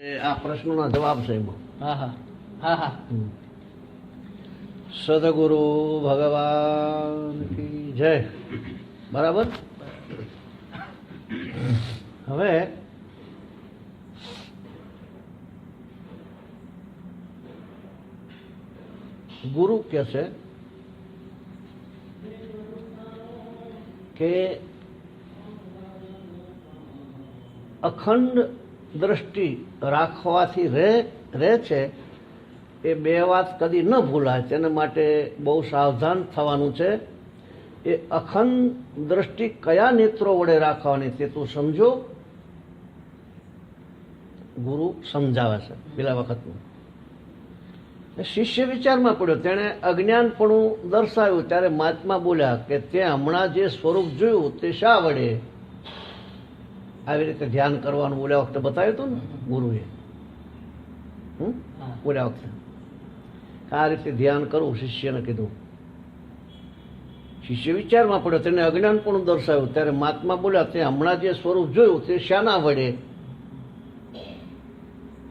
આ પ્રશ્નોના જવાબ છે એમાં. હા હા હા હા સદગુરુ ભગવાન કી જય. બરાબર. હવે ગુરુ કે છે કે અખંડ દ્રષ્ટિ રાખવાથી રહે છે. એ બે વાત કદી ન ભૂલાય. તેના માટે બહુ સાવધાન થવાનું છે. એ અખંડ દ્રષ્ટિ કયા નેત્રો વડે રાખવાની તે તું સમજો. ગુરુ સમજાવે છે પેલા વખતનું. શિષ્ય વિચારમાં પડ્યો. તેણે અજ્ઞાનપણું દર્શાવ્યું ત્યારે મહાત્મા બોલ્યા કે તે હમણાં જે સ્વરૂપ જોયું તે શા વડે આવી રીતે ધ્યાન કરવાનું બોલ્યા વખતે બતાવ્યું હતું ને ગુરુએ. બોલ્યા વખતે આ રીતે ધ્યાન કરવું શિષ્યને કીધું. શિષ્ય વિચારમાં પડ્યો. તેને અજ્ઞાનપણું દર્શાવ્યું ત્યારે મહાત્મા બોલ્યા તે હમણાં જે સ્વરૂપ જોયું તે શાના વડે.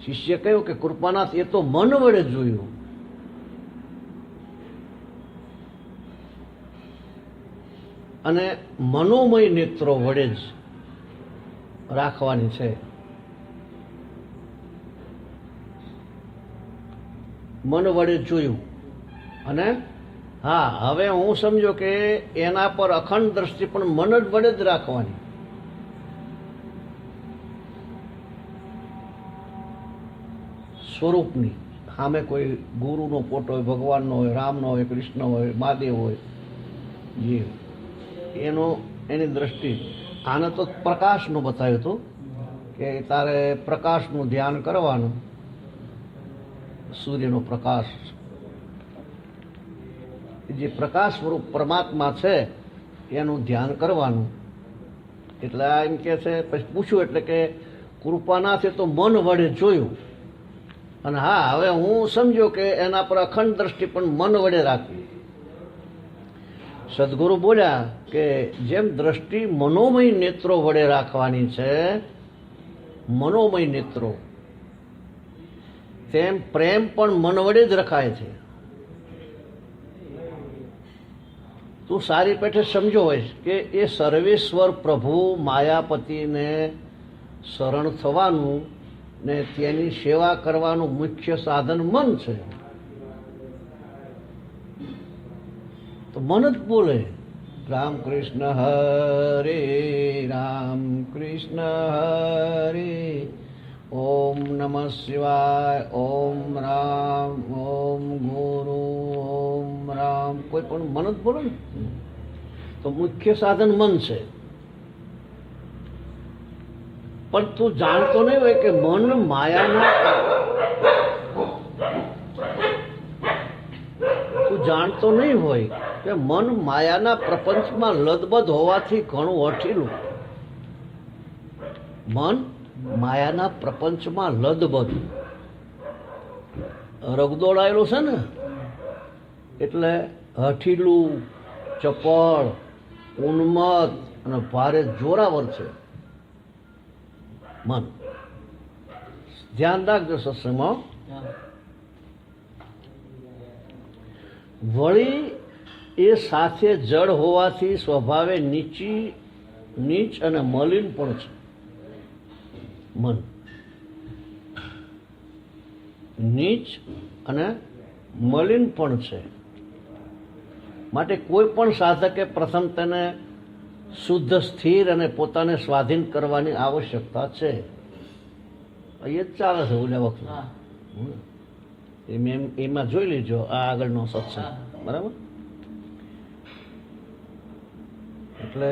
શિષ્ય કહ્યું કે કૃપાનાથ એ તો મન વડે જોયું. અને મનોમય નેત્રો વડે જ રાખવાની છે. મન વડે જોયું. અને હા, હવે હું સમજો કે એના પર અખંડ દ્રષ્ટિ પણ મન જ વડે જ રાખવાની. સ્વરૂપની સામે કોઈ ગુરુનો ફોટો હોય, ભગવાનનો હોય, રામનો હોય, કૃષ્ણ હોય, મહાદેવ હોય, જે એની દ્રષ્ટિ. આને તો પ્રકાશનું બતાવ્યું હતું કે તારે પ્રકાશનું ધ્યાન કરવાનું. સૂર્યનો પ્રકાશ, જે પ્રકાશ સ્વરૂપ પરમાત્મા છે એનું ધ્યાન કરવાનું. એટલે આ એમ કે છે. પછી પૂછ્યું એટલે કે કૃપાનાથે તો મન વડે જોયું. અને હા, હવે હું સમજો કે એના પર અખંડ દ્રષ્ટિ પણ મન વડે રાખવી. સદગુરુ બોલ્યા કે જેમ દ્રષ્ટિ મનોમય નેત્રો વડે રાખવાની છે, મનોમય નેત્રો, તેમ પ્રેમ પણ મન વડે જ રખાય છે. તું સારી પેઠે સમજો હોય કે એ સર્વેશ્વર પ્રભુ માયાપતિને શરણ થવાનું ને તેની સેવા કરવાનું મુખ્ય સાધન મન છે. તો મન જ બોલે રામ કૃષ્ણ હરે રામ કૃષ્ણ હરે ઓમ નમઃ શિવાય ઓમ રામ ઓમ ગુરુ ઓમ રામ. કોઈ પણ મન જ બોલે ને. તો મુખ્ય સાધન મન છે. પણ તું જાણતો નહીં હોય કે મન માયાના, તું જાણતો નહીં હોય કે મન માયાના પ્રપંચમાં લદબદ હોવાથી ઘણું હઠીલું. મન માયાના પ્રપંચમાં લદબદ રગદોડાયેલું છે ને, એટલે હઠીલું, ચપળ, ઉન્મત્ત અને ભારે જોરાવર છે મન. ધ્યાન રાખજો સત્સંગમાં. વળી એ સાથે જડ હોવાથી સ્વભાવે નીચ અને મલિન પણ છે. મન નીચ અને મલિન પણ છે. માટે કોઈ પણ સાધકે પ્રથમ તેને શુદ્ધ, સ્થિર અને પોતાને સ્વાધીન કરવાની આવશ્યકતા છે. એ જ ચાલે છે ઓલા વખત. એમાં જોઈ લેજો આ આગળનો સત્સંગ. બરાબર. એટલે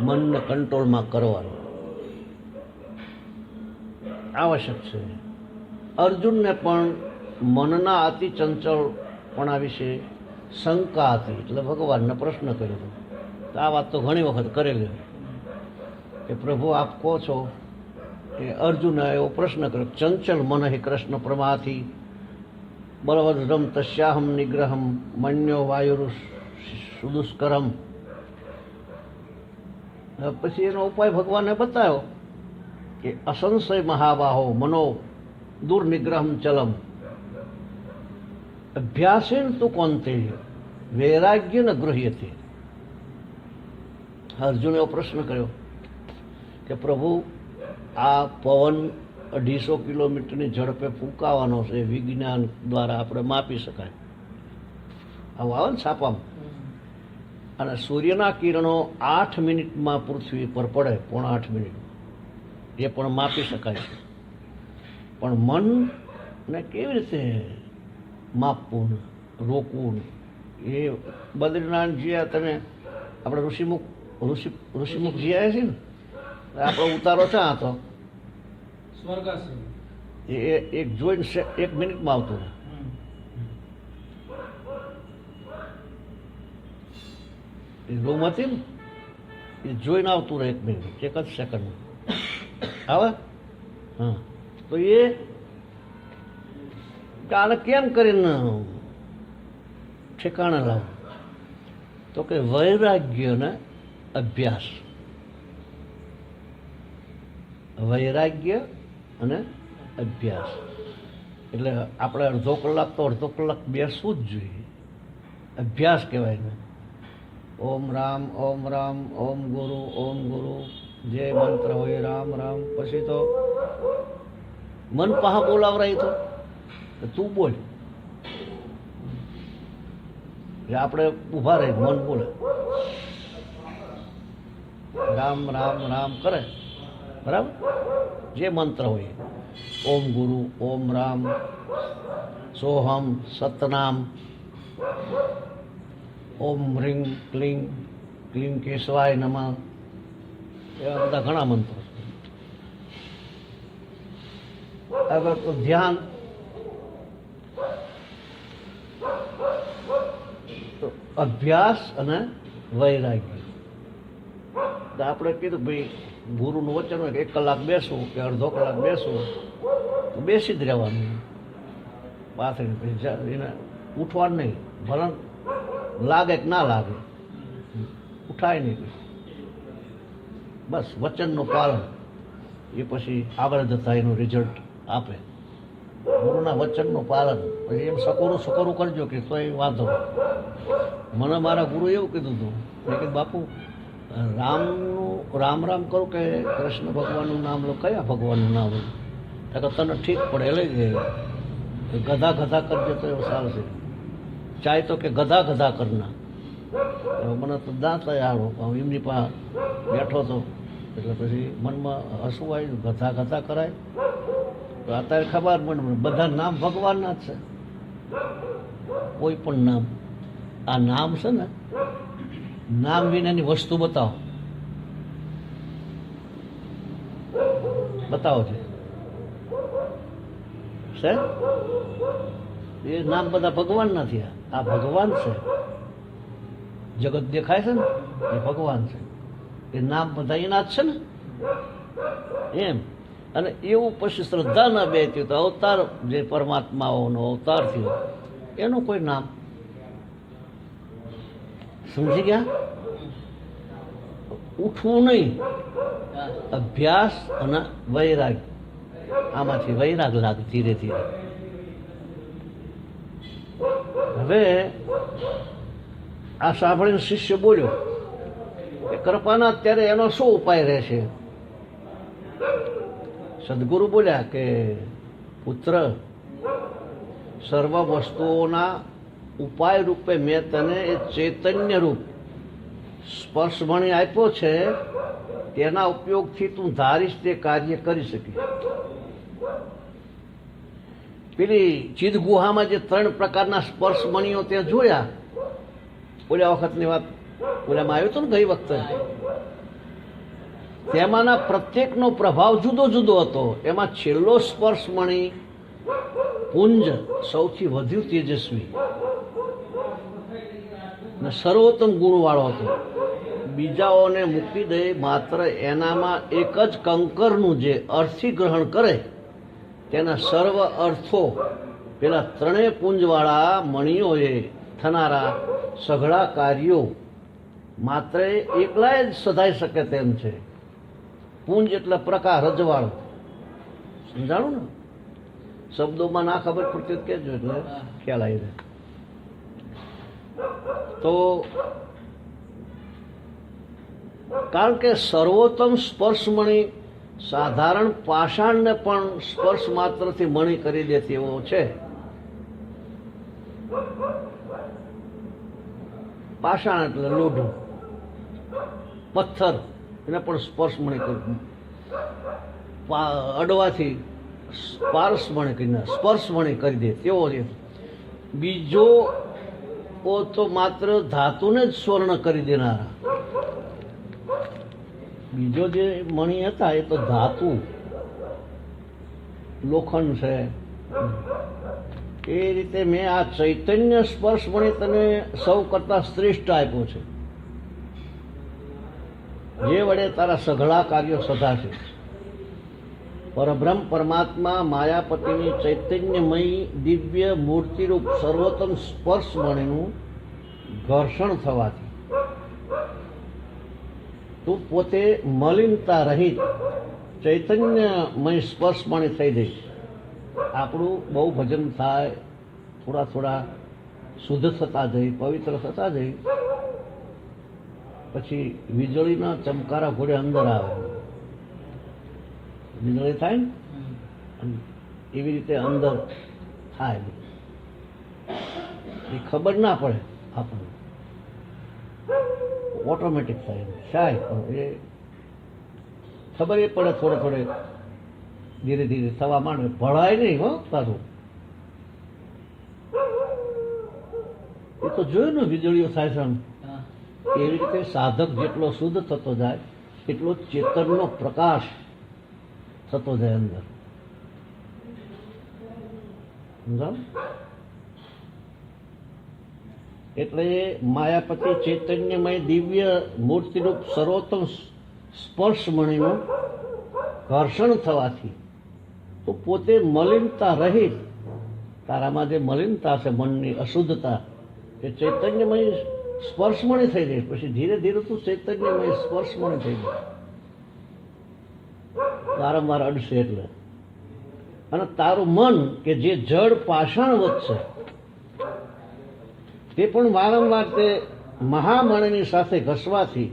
મનને કંટ્રોલમાં કરવાનું આવશ્યક છે. અર્જુનને પણ મનના અતિ ચંચળપણા વિશે શંકા હતી. એટલે ભગવાનને પ્રશ્ન કર્યો હતો. આ વાત તો ઘણી વખત કરેલી કે પ્રભુ આપ કહો છો કે અર્જુને એવો પ્રશ્ન કર્યો. ચંચલ મન હિ કૃષ્ણ પ્રમાથી બલવદ્રમ તસ્યાહમ નિગ્રહમ મન્યો વાયુરુ સુદુષ્કરમ. પછી એનો ઉપાય ભગવાને બતાવ્યો કે અસંશય મહાબાહો મનો દુર્નિગ્રહમ ચલમ અભ્યાસેન તુ કૌંતેય વૈરાગ્ય ન ગૃહ્યતે. અર્જુને એવો પ્રશ્ન કર્યો કે પ્રભુ આ પવન 250 કિલોમીટરની ઝડપે ફૂંકાવાનો છે, વિજ્ઞાન દ્વારા આપણે માપી શકાય. આવું આવે ને છાપામાં. અને સૂર્યના કિરણો 8 મિનિટમાં પૃથ્વી પર પડે, 7.5 મિનિટ, એ પણ માપી શકાય છે. પણ મનને કેવી રીતે માપવું, રોકવું? એ બદ્રીનાથ જ્યાં તમે આપણે ઋષિમુખ જ્યાં છે ને, આપણો ઉતારો ક્યાં હતો? એ એક જોઈને 1 મિનિટમાં આવતું. એ રૂમ હતી ને, એ જોઈને આવતું રહે 1 મિનિટ, 1 જ સેકન્ડ આવે. હા, તો એ આને કેમ કરીને ઠેકાણે લાવ? તો કે વૈરાગ્ય ને અભ્યાસ. વૈરાગ્ય અને અભ્યાસ એટલે આપણે અડધો કલાક તો અડધો કલાક બેસવું જ જોઈએ. અભ્યાસ કહેવાય ને. ઓમ રામ ઓમ ગુરુ જે મંત્ર હોય રામ રામ. પછી તો મન પાહા બોલાવરાય તો તું બોલ, આપણે ઊભા રહી, મન બોલે રામ રામ રામ કરે, બરાબર? જે મંત્ર હોય, ઓમ ગુરુ, ઓમ રામ, સોહમ, સતનામ, ઓમ હ્રીં ક્લીં ક્લીં કેશવાય નમઃ, એવા બધા ઘણા મંત્રો. આગળ તો ધ્યાન. તો અભ્યાસ અને વૈરાગ્ય. તો આપણે કીધું ભાઈ ગુરુનું વચન હોય કે 1 કલાક બેસવું કે અડધો કલાક બેસવું, તો બેસી જ રહેવાનું. પાથરી એને ઉઠવાનું નહીં, ભલે લાગે કે ના લાગે, ઉઠાય નહીં. બસ વચનનું પાલન, એ પછી આગળ જતા એનું રિઝલ્ટ આપે. ગુરુના વચનનું પાલન. પછી એમ સકોરું કરજો કે તો એ વાંધો. મને મારા ગુરુએ એવું કીધું હતું, મેં કીધું બાપુ રામ રામ કરું કે કૃષ્ણ ભગવાનનું નામ લો? કયા ભગવાનનું નામ લો? તો તને ઠીક પડે લઈ જાય. ગધા કરજે તો એવું ચાલશે. ચાય તો કે ગધા કરના. મને તો દાંત આવડો, એમની પાસે બેઠો હતો એટલે પછી મનમાં હસવું આવ્યું, ગધા કરાય. તો અત્યારે ખબર મને બધા નામ ભગવાનના જ છે. કોઈ પણ નામ, આ નામ છે ને, નામ વિનાની વસ્તુ બતાવો છે. એ નામ બધા ભગવાન નથી. આ ભગવાન છે. જગત દેખાય છે ને, એ ભગવાન છે. એ નામ બધા એના જ છે ને, એમ. અને એવું પછી શ્રદ્ધા ના બેઠી તો અવતાર, જે પરમાત્માઓનો અવતાર થયો એનું કોઈ નામ. સમજી ગયા? ઉઠવું નહીં. અભ્યાસ અને વૈરાગ, આમાંથી વૈરાગ લાગે ધીરે ધીરે. હવે આ સાંભળીને શિષ્ય બોલ્યો કે કૃપાના અત્યારે એનો શું ઉપાય રહેશે? સદગુરુ બોલ્યા કે પુત્ર, સર્વ વસ્તુઓના ઉપાય રૂપે મેં તને એ ચૈતન્ય રૂપ સ્પર્શમણી આપ્યો છે. તેના ઉપયોગથી તું ધારીશ તે કાર્ય કરી શકીશ. પેલી ચિદ ગુહામાં જે 3 પ્રકારના સ્પર્શમણીઓ ત્યાં જોયા, ઓલા વખતની વાત ઓલામાં આવ્યું હતું ને ગઈ વખતે, તેમાંના પ્રત્યેકનો પ્રભાવ જુદો જુદો હતો. એમાં છેલ્લો સ્પર્શમણી પુંજ સૌથી વધુ તેજસ્વી ને સર્વોત્તમ ગુણવાળો હતો. બીજાઓને મૂકી દે, માત્ર એનામાં એક જ કંકરનું જે અર્થી ગ્રહણ કરે તેના સર્વ અર્થો પેલા 3 પુંજવાળા મણીઓએ થનારા સઘળા કાર્યો માત્ર એકલાએ જ સધાઈ શકે તેમ છે. પુંજ એટલે પ્રકાશ, રજવાડું. સમજાણું ને? શબ્દોમાં ના ખબર પડતી તો કહેજો, એટલે ખ્યાલ આવી જાય. તો કારણ કે સર્વોત્તમ સ્પર્શમણી સાધારણ પાષાણને પણ સ્પર્શ માત્રથી મણી કરી દેતી એવો છે. પાષાણ એટલે લોઢું, પથ્થર, એને પણ સ્પર્શમણી કરી, અડવાથી સ્પર્શમણી કરી દે તેવો છે. બીજો તો માત્ર ધાતુને જ સ્વર્ણ કરી દેનારા. બીજો જે મણી હતા એ તો ધાતુ, લોખંડ છે. એ રીતે મેં આ ચૈતન્ય સ્પર્શ મણી તને સૌ કરતા શ્રેષ્ઠ આપ્યો છે, જે વડે તારા સઘળા કાર્યો સધાશે. પરબ્રહ્મ પરમાત્મા માયાપતિની ચૈતન્યમય દિવ્ય મૂર્તિરૂપ સર્વોત્તમ સ્પર્શ મણીનું ઘર્ષણ થવાથી તું પોતે મલિનતા રહિત ચૈતન્યમય સ્પર્શમણી થઈ જઈશ. આપણું બહુ ભજન થાય, થોડા થોડા શુદ્ધ થતા જઈ, પવિત્ર થતા જઈ, પછી વીજળીના ચમકારા ઘોડે અંદર આવે. વીજળી થાય ને એવી રીતે અંદર થાય, એ ખબર ના પડે આપણને, ઓટોમેટિક થાય. પણ એ ખબર એ પડે થોડે થોડે ધીરે ધીરે થવા માંડે. ભળાય નહીં હો પાછું. એ તો જોયું ને વીજળીઓ થાય છે. એવી રીતે સાધક જેટલો શુદ્ધ થતો જાય એટલો ચેતનનો પ્રકાશ થતો જાય અંદર. સમજાવ? એટલે માયાપતિ ચૈતન્યમય દિવ્ય મૂર્તિરૂપ સર્વોત્તમ સ્પર્શમણીનું ઘર્ષણ થવાથી તો પોતે મલિનતા રહિત, તારામાં જે મલિનતા છે મનની અશુદ્ધતા, એ ચૈતન્યમય સ્પર્શમણી થઈ જાય. પછી ધીરે ધીરે તું ચૈતન્યમય સ્પર્શમણી થઈ જાય. વારંવાર અડશે એટલે. અને તારું મન કે જે જડ પાષાણ વધશે તે પણ વારંવાર તે મહામણીની સાથે ઘસવાથી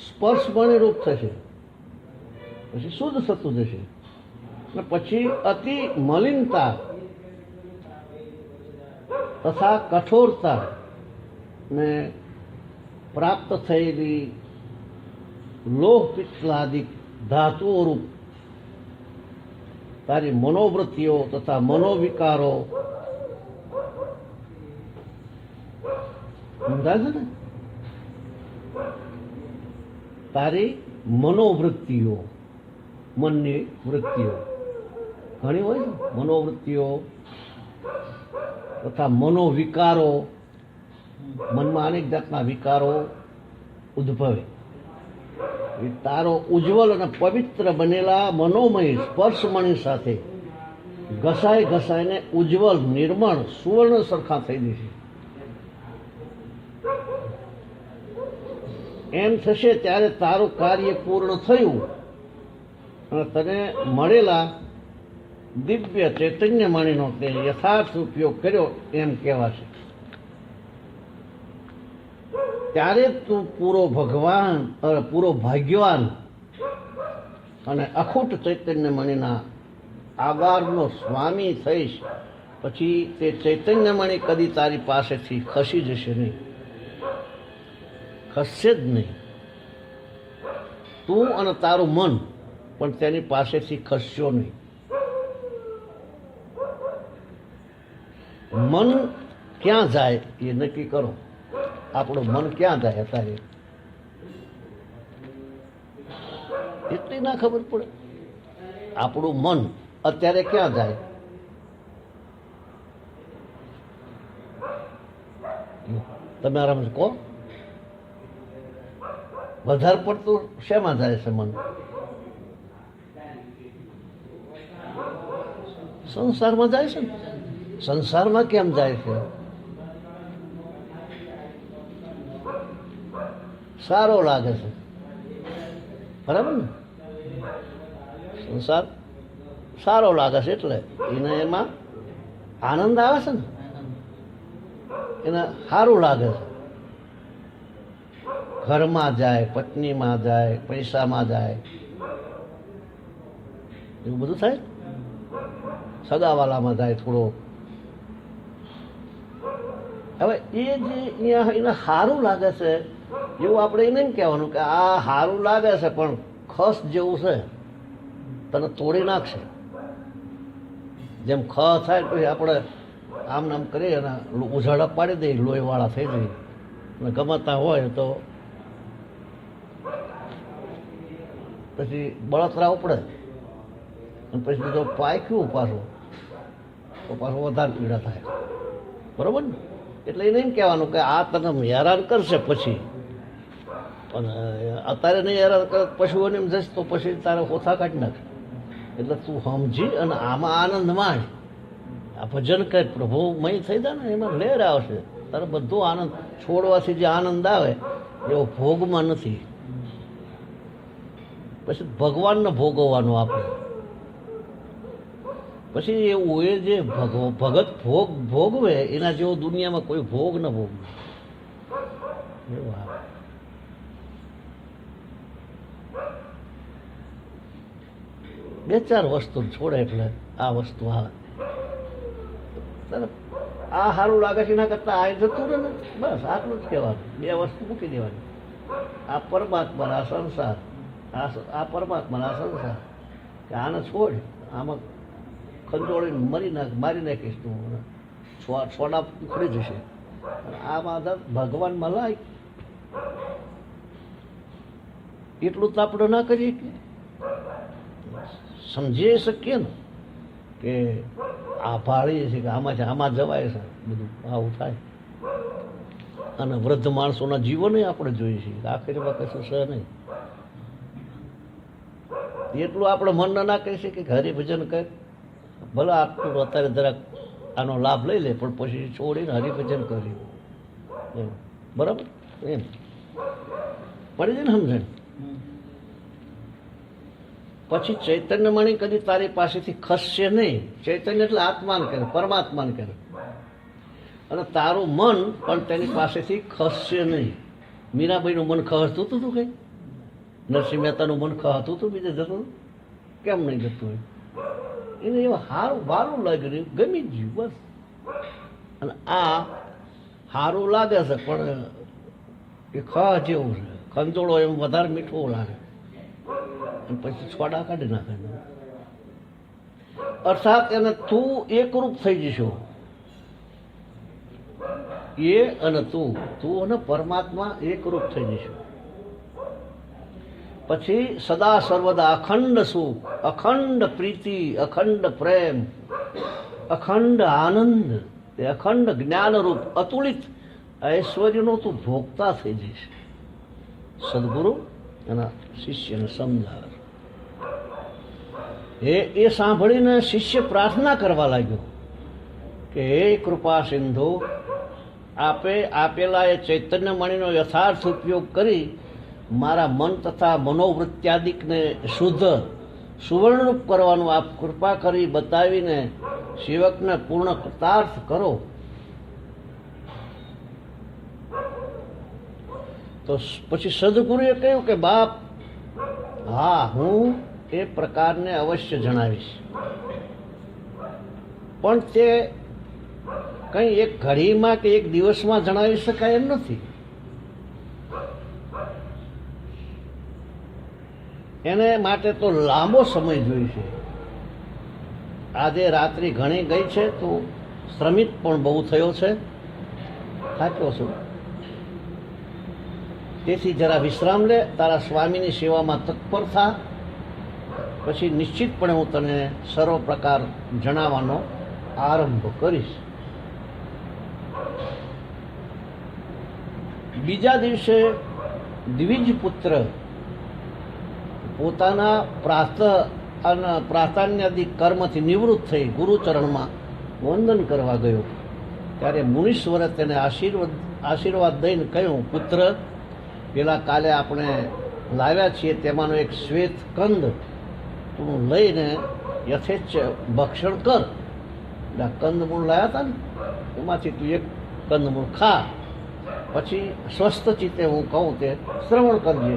સ્પર્શમણી રૂપ થશે. પછી શુદ્ધ થતું જશે. અને પછી અતિ મલિનતા તથા કઠોરતા ને પ્રાપ્ત થયેલી લોહ પિત્તલાદિક ધાતુઓ રૂપ તારી મનોવૃત્તિઓ તથા મનોવિકારો, સમજાય છે ને? તારી મનોવૃત્તિઓ, મનની વૃત્તિઓ ઘણી હોય છે. મનોવૃત્તિઓ તથા મનોવિકારો, મનમાં અનેક જાતના વિકારો ઉદ્ભવે. એ તારો ઉજ્જવલ અને પવિત્ર બનેલા મનોમય સ્પર્શમણી સાથે ઘસાઈ ઘસાઈને ઉજ્જવલ નિર્મળ સુવર્ણ સરખા થઈ જશે. એમ થશે ત્યારે તારું કાર્ય પૂર્ણ થયું અને તને મળેલા દિવ્ય ચૈતન્ય મણીનો તે યથાર્થ ઉપયોગ કર્યો એમ કહેવાશે. ત્યારે તું પૂરો ભાગ્યવાન અને અખૂટ ચૈતન્ય મણીના આગારનો સ્વામી થઈશ. પછી તે ચૈતન્ય મણી કદી તારી પાસેથી ખસી જશે નહીં, ખસશે જ નહીં. તું અને તારું મન પણ તેની પાસેથી ખસશો નહીં. મન ક્યાં જાય એ નક્કી કરો. આપણું મન ક્યાં જાય અત્યારે એટલી ના ખબર પડે. આપણું મન અત્યારે ક્યાં જાય? તમે આરામ કહો. વધારે પડતું શેમાં જાય છે મન? સંસારમાં જાય છે ને. સંસારમાં કેમ જાય છે? સારો લાગે છે, બરાબર ને? સંસાર સારો લાગે છે એટલે એને એમાં આનંદ આવે છે ને, એને સારું લાગે છે. ઘરમાં જાય, પત્નીમાં જાય, પૈસામાં જાય, એવું બધું થાય. સગાવાલામાં જાય થોડો. હવે એ જે અહીંયા એને સારું લાગે છે એવું આપણે એને એમ કહેવાનું કે આ સારું લાગે છે પણ ખસ જેવું છે, તને તોડી નાખશે. જેમ ખ થાય પછી આપણે આમ નામ કરીએ અને ઉઝાડા પાડી દઈએ, લોહીવાળા થઈ જઈએ અને ગમતા હોય તો પછી બળતરા ઉપડે અને પછી જો પાક્યું પાછું તો પાછું વધારે પીડા થાય. બરોબર ને? એટલે એને એમ કહેવાનું કે આ તને હેરાન કરશે પછી, પણ અત્યારે નહીં હેરાન કરે પશુઓને એમ જશે તો પછી તારે ઓછા કાઢી નાખે. એટલે તું સમજી અને આમાં આનંદ માંડ. આ ભજન કર, પ્રભુમય થઈ જાય ને એમાં લહેર આવશે. તારે બધો આનંદ છોડવાથી જે આનંદ આવે એવો ભોગમાં નથી. પછી ભગવાનને ભોગવવાનું આપણે. પછી એવું એ જે ભગત ભોગવે એના જેવો દુનિયામાં કોઈ ભોગ ન ભોગવે એવું આવે. બે ચાર વસ્તુ છોડે એટલે આ વસ્તુ આવે. આ સારું લાગે છે એના કરતા આ જતું રહે ને, બસ આટલું જ કહેવાનું. બે વસ્તુ મૂકી દેવાની. આ પરમાત્મા, આ સંસાર. આ પરમાત્મા, આ સંસાર. કે આને છોડ, આમાં ખંજોળીને મારી નાખીશ તું, છોડા ઉખડી જશે. આમાં ભગવાનમાં લાય એટલું તો આપણે ના કરીએ કે સમજી શકીએ ને કે આ ભાળીએ છીએ કે આમાં જવાય છે, બધું આવું થાય. અને વૃદ્ધ માણસોના જીવને આપણે જોઈએ છીએ કે આખરીમાં કશું છે નહીં. એટલું આપણે મન ના કહી શકીએ કે હરિભજન કર, ભલે આટલું અત્યારે જરાક આનો લાભ લઈ લે પણ પછી છોડીને હરિભજન કર્યું. બરાબર? એમ પડી જાય ને સમજણ. પછી ચૈતન્યમણી કદી તારી પાસેથી ખસશે નહીં. ચૈતન્ય એટલે આત્માને કરે, પરમાત્માને કરે. અને તારું મન પણ તેની પાસેથી ખસશે નહીં. મીરાબાઈનું મન ખસતું હતું કઈ? નરસિંહ મહેતાનું મન ખસતું હતું બીજે જતું? કેમ નહીં જતું હોય? એને એવું સારું વારું લાગ્યું, ગમી જ ગયું બસ. અને આ સારું લાગે છે પણ એ ખા જેવું છે, ખંજોળો એમ વધારે મીઠું લાગે અને પછી છોડા કાઢી નાખે. અર્થાત એને તું એકરૂપ થઈ જશો. એ અને તું અને પરમાત્મા એકરૂપ થઈ જશો. પછી સદા સર્વદા અખંડ સુખ, અખંડ પ્રીતિ, અખંડ પ્રેમ, અખંડ આનંદ, એ અખંડ જ્ઞાનરૂપ અતુલિત ઐશ્વર્યનો તું ભોગતા થઈ જઈશ. સદગુરુ એના શિષ્યને સમજાવે. એ સાંભળીને શિષ્ય પ્રાર્થના કરવા લાગ્યો કે હે કૃપા સિંધુ, આપે આપેલા એ ચૈતન્યમણીનો યથાર્થ ઉપયોગ કરી મારા મન તથા મનોવૃત્યાદિકને શુદ્ધ સુવર્ણરૂપ કરવાનું આપ કૃપા કરી બતાવીને સેવકને પૂર્ણ કૃતાર્થ કરો. તો પછી સદગુરુએ કહ્યું કે બાપ, હા હું એ પ્રકારને અવશ્ય જણાવીશ, પણ તે કંઈ એક ઘડીમાં કે એક દિવસમાં જણાવી શકાય એમ નથી. એને માટે તો લાંબો સમય જોઈશે. આજે રાત્રિ ઘણી ગઈ છે, તો શ્રમિત પણ બહુ થયો છે, થાક્યો છું. તેથી જરા વિશ્રામ લે, તારા સ્વામીની સેવામાં તત્પર થા, પછી નિશ્ચિતપણે હું તને સર્વ પ્રકાર જણાવવાનો આરંભ કરીશ. બીજા દિવસે દ્વિજ પુત્ર પોતાના પ્રાધાન્યાદિ કર્મથી નિવૃત્ત થઈ ગુરુચરણમાં વંદન કરવા ગયો. ત્યારે મુનીશ્વરે તેને આશીર્વાદ દઈને કહ્યું, પુત્ર, પેલા કાલે આપણે લાવ્યા છીએ તેમાંનો એક શ્વેત કંદ તું લઈને યથેચ્છ ભક્ષણ કર. એટલે આ કંદમૂળ લાયા હતા ને એમાંથી તું એક કંદમૂળ ખા, પછી સ્વસ્થ ચિત્તે હું કહું તે શ્રવણ કરજે.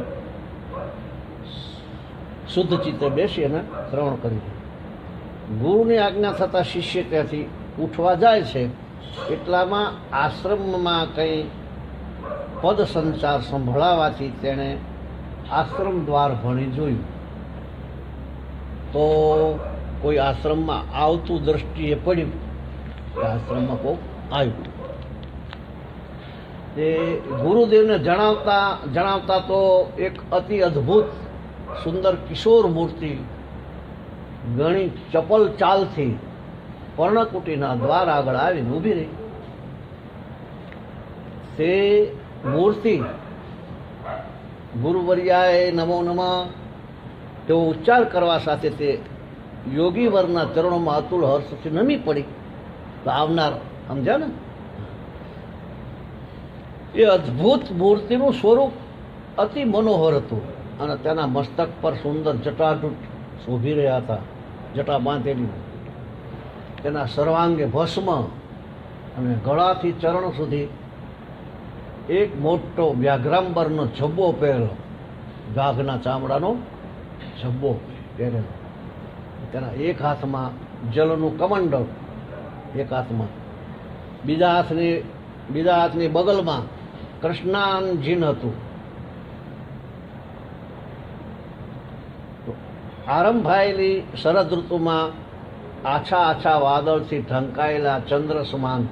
શુદ્ધ ચિત્તે બેસી અને શ્રવણ કરજે. ગુરુની આજ્ઞા થતાં શિષ્ય ત્યાંથી ઉઠવા જાય છે. એટલામાં આશ્રમમાં કંઈ પદ સંચાર સંભળાવાથી તેણે આશ્રમ દ્વાર ભણી જોયું તો કોઈ આશ્રમમાં આવતું દ્રષ્ટિએ પડ્યું કે આશ્રમમાં કોઈ આવ્યું. તે ગુરુદેવને જણાવતા તો એક અતિ અદ્ભુત સુંદર કિશોર મૂર્તિ ઘણી ચપલ ચાલથી પર્ણકુટીના દ્વાર આગળ આવીને ઊભી રહી. તે મૂર્તિ ગુરુવર્યાએ નમો નમઃ તેઓ ઉચ્ચાર કરવા સાથે તે યોગીવરના ચરણોમાં અતુલ હર્ષથી નમી પડી. તો આવનાર સમજ્યા ને, એ અદ્ભુત મૂર્તિનું સ્વરૂપ અતિ મનોહર હતું અને તેના મસ્તક પર સુંદર જટાજૂટ શોભી રહ્યા હતા, જટા બાંધેલી. તેના સર્વાંગે ભસ્મ અને ગળાથી ચરણ સુધી એક મોટો વ્યાઘ્રાંબરનો ઝબ્બો પહેરેલો, વાઘના ચામડાનો ઝબ્બો પહેરેલો. તેના એક હાથમાં જલનું કમંડળ, એક હાથમાં, બીજા હાથની બગલમાં કૃષ્ણાનજીન હતું. આરંભાયેલી શરદ ઋતુમાં આછા વાદળથી ઢંકાયેલા ચંદ્ર સમાન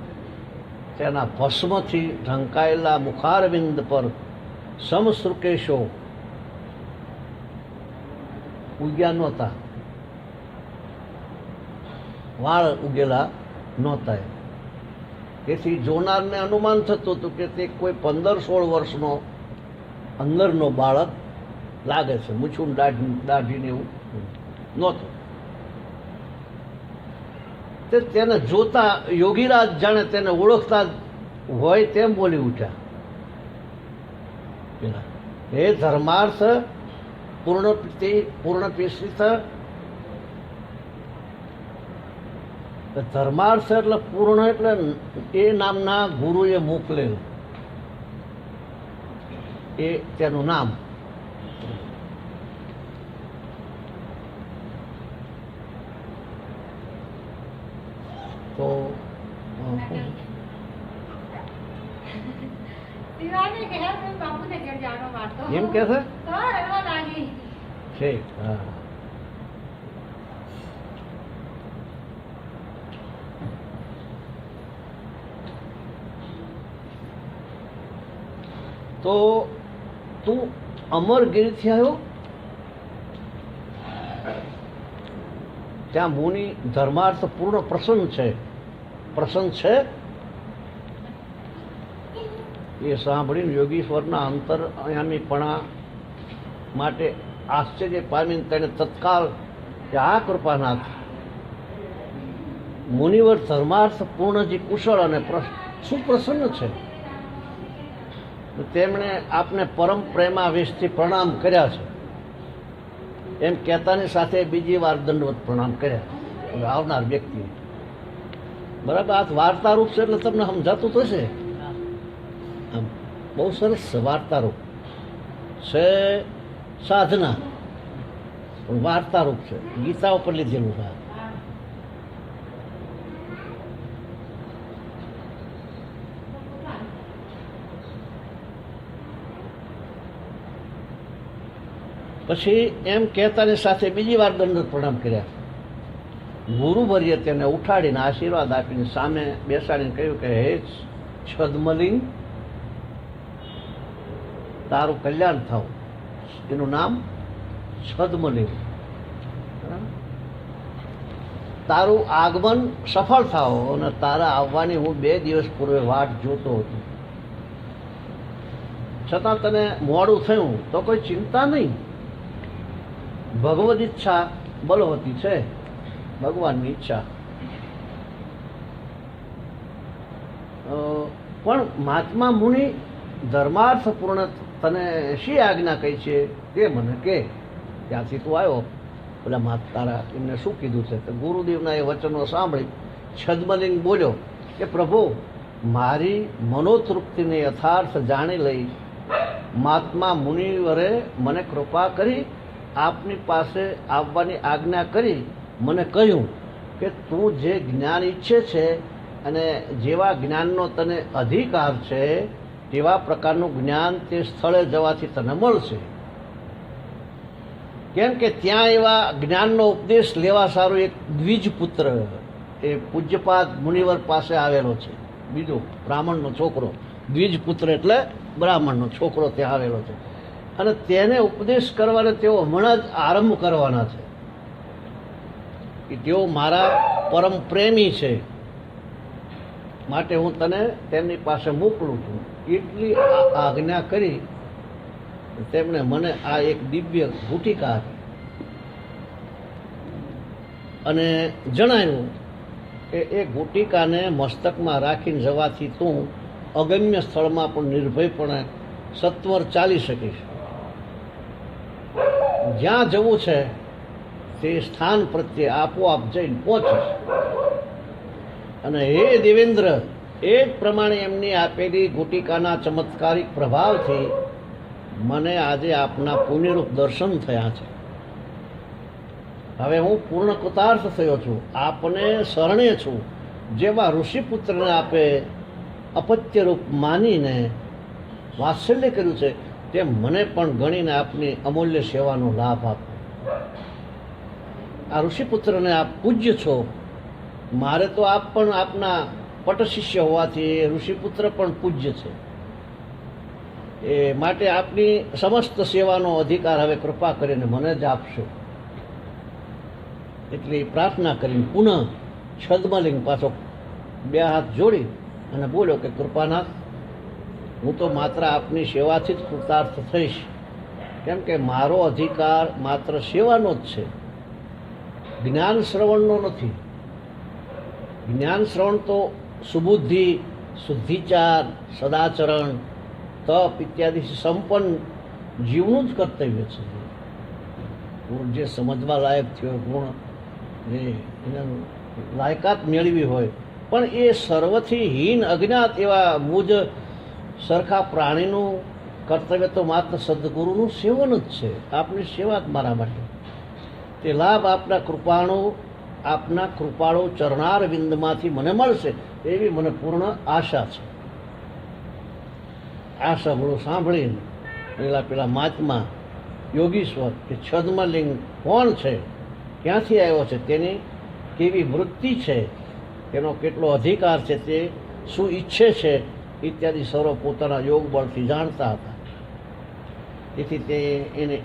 તેના ભસ્મથી ઢંકાયેલા મુખારવિંદ પર સમશ્રુકેશો ઉગ્યા નહોતા, વાળ ઉગેલા નહોતા. તેથી જોનારને અનુમાન થતું હતું કે તે કોઈ 15-16 વર્ષનો અંદરનો બાળક લાગે છે. મૂછું દાઢીને એવું નહોતું. તેને જોતા યોગીરાજ જાણે તેને ઓળખતા હોય તેમ બોલી ઉઠ્યા, હે ધર્માર્થ પૂર્ણ પિસ્તિત. ધર્માર્થ એટલે પૂર્ણ, એટલે એ નામના ગુરુએ મોકલેલું, એ તેનું નામ. તો એમ કે છે ઠીક. હા, તો તું અમરગીરીથી આવ્યો? ત્યાં મુનિ ધર્માર્થ પૂર્ણ પ્રસન્ન છે. એ સાંભળીને યોગીશ્વરના અંતરયામીપણા માટે આશ્ચર્ય પામીને તેણે તત્કાલ કે આ કૃપાનાથ, મુનિવર ધર્માર્થ પૂર્ણજી કુશળ અને સુપ્રસન્ન છે. તેમણે આપને પરમ પ્રેમાવેશથી પ્રણામ કર્યા છે. એમ કહેતાની સાથે બીજી વાર દંડવત પ્રણામ કર્યા આવનાર વ્યક્તિ. બરાબર, આ વાર્તારૂપ છે એટલે તમને સમજાતું તો છે. બહુ સરસ વાર્તારૂપ છે, સાધના પણ વાર્તારૂપ છે, ગીતા ઉપર લીધેલું છે. પછી એમ કહેતાની સાથે બીજી વાર દંડવત પ્રણામ કર્યા. ગુરુવર્ય તેને ઉઠાડીને આશીર્વાદ આપીને સામે બેસાડીને કહ્યું કે હે છદ્મલિંગ, તારું કલ્યાણ થાવ. એનું નામ છદ્મલિંગ. તારું આગમન સફળ થાવ અને તારા આવવાની હું 2 દિવસ પૂર્વે વાટ જોતો હતો. છતાં તને મોડું થયું તો કોઈ ચિંતા નહીં. ભગવદ ઈચ્છા બલવતી છે, ભગવાનની ઈચ્છા. પણ મહાત્મા મુનિ ધર્માર્થ પૂર્ણ તને શી આજ્ઞા કહી છે તે મને કે. ત્યાંથી તું આવ્યો પેલા તારા એમને શું કીધું છે? તો ગુરુદેવના એ વચનો સાંભળી છદ્મલિંગ બોલ્યો કે પ્રભુ, મારી મનોતૃપ્તિને યથાર્થ જાણી લઈ મહાત્મા મુનિવરે મને કૃપા કરી આપની પાસે આવવાની આજ્ઞા કરી મને કહ્યું કે તું જે જ્ઞાન ઈચ્છે છે અને જેવા જ્ઞાનનો તને અધિકાર છે તેવા પ્રકારનું જ્ઞાન તે સ્થળે જવાથી તને મળશે. કેમ કે ત્યાં એવા જ્ઞાનનો ઉપદેશ લેવા સારું એક દ્વિજપુત્ર એ પૂજ્યપાદ મુનિવર પાસે આવેલો છે. બીજો બ્રાહ્મણનો છોકરો, દ્વિજપુત્ર એટલે બ્રાહ્મણનો છોકરો ત્યાં આવેલો છે અને તેને ઉપદેશ કરવાને તેઓ હમણાં જ આરંભ કરવાના છે કે તેઓ મારા પરમ પ્રેમી છે, માટે હું તને તેમની પાસે મોકલું છું. એટલી આજ્ઞા કરી તેમણે મને આ એક દિવ્ય ગુટિકા આપી અને જણાવ્યું કે એ ગુટિકાને મસ્તકમાં રાખીને જવાથી તું અગમ્ય સ્થળમાં પણ નિર્ભયપણે સત્વર ચાલી શકીશ. જ્યાં જવું છે તે સ્થાન પ્રત્યે આપોઆપ જઈને પહોંચીશ. અને હે દેવેન્દ્ર, એ જ પ્રમાણે એમની આપેલી ગુટિકાના ચમત્કારિક પ્રભાવથી મને આજે આપના પુણ્યરૂપ દર્શન થયા છે. હવે હું પૂર્ણ કૃતાર્થ થયો છું, આપને શરણે છું. જેવા ઋષિપુત્રને આપે અપત્યરૂપ માનીને વાત્સલ્ય કર્યું છે તેમ મને પણ ગણીને આપની અમૂલ્ય સેવાનો લાભ આપો. આ ઋષિપુત્રને આપ પૂજ્ય છો, મારે તો આપ પણ આપના પટશિષ્ય હોવાથી એ ઋષિપુત્ર પણ પૂજ્ય છે. એ માટે આપની સમસ્ત સેવાનો અધિકાર હવે કૃપા કરીને મને જ આપશો. એટલી પ્રાર્થના કરીને પુનઃ છદ્મલિંગ પાછો બે હાથ જોડી અને બોલ્યો કે કૃપાનાથ, હું તો માત્ર આપની સેવાથી જ કૃતાર્થ થઈશ, કેમ કે મારો અધિકાર માત્ર સેવાનો જ છે, જ્ઞાન શ્રવણનો નથી. જ્ઞાન શ્રવણ તો સુબુદ્ધિ, શુદ્ધિચાર, સદાચરણ, તપ ઇત્યાદિથી સંપન્ન જીવનું જ કર્તવ્ય છે. ગુણ જે સમજવા લાયક થયો, ગુણ જે એને લાયકાત મેળવી હોય, પણ એ સર્વથી હીન અજ્ઞાત એવા મુજ સરખા પ્રાણીનું કર્તવ્ય તો માત્ર સદગુરુનું સેવન જ છે. આપની સેવા જ મારા માટે. તે લાભ આપના કૃપાળુ ચરણાર વિંદમાંથી મને મળશે એવી મને પૂર્ણ આશા છે. આ સબળું સાંભળીને પેલા મહાત્મા યોગીશ્વર કે છદ્મલિંગ કોણ છે, ક્યાંથી આવ્યો છે, તેની કેવી વૃત્તિ છે, તેનો કેટલો અધિકાર છે, તે શું ઈચ્છે છે ઇત્યાદિ સર્વ પોતાના યોગ બળથી જાણતા હતા. તેથી તે એને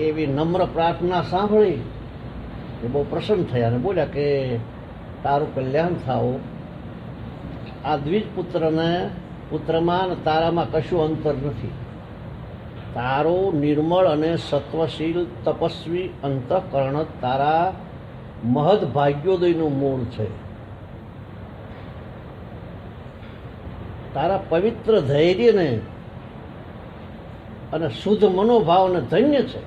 એવી નમ્ર પ્રાર્થના સાંભળી એ બહુ પ્રસન્ન થયા અને બોલ્યા કે તારું કલ્યાણ થાઓ. આ પુત્રમાં અને તારામાં કશું અંતર નથી. તારો નિર્મળ અને સત્વશીલ તપસ્વી અંતઃકરણ તારા મહદ ભાગ્યોદયનું મૂળ છે. તારા પવિત્ર ધૈર્યને અને શુદ્ધ મનોભાવને ધન્ય છે.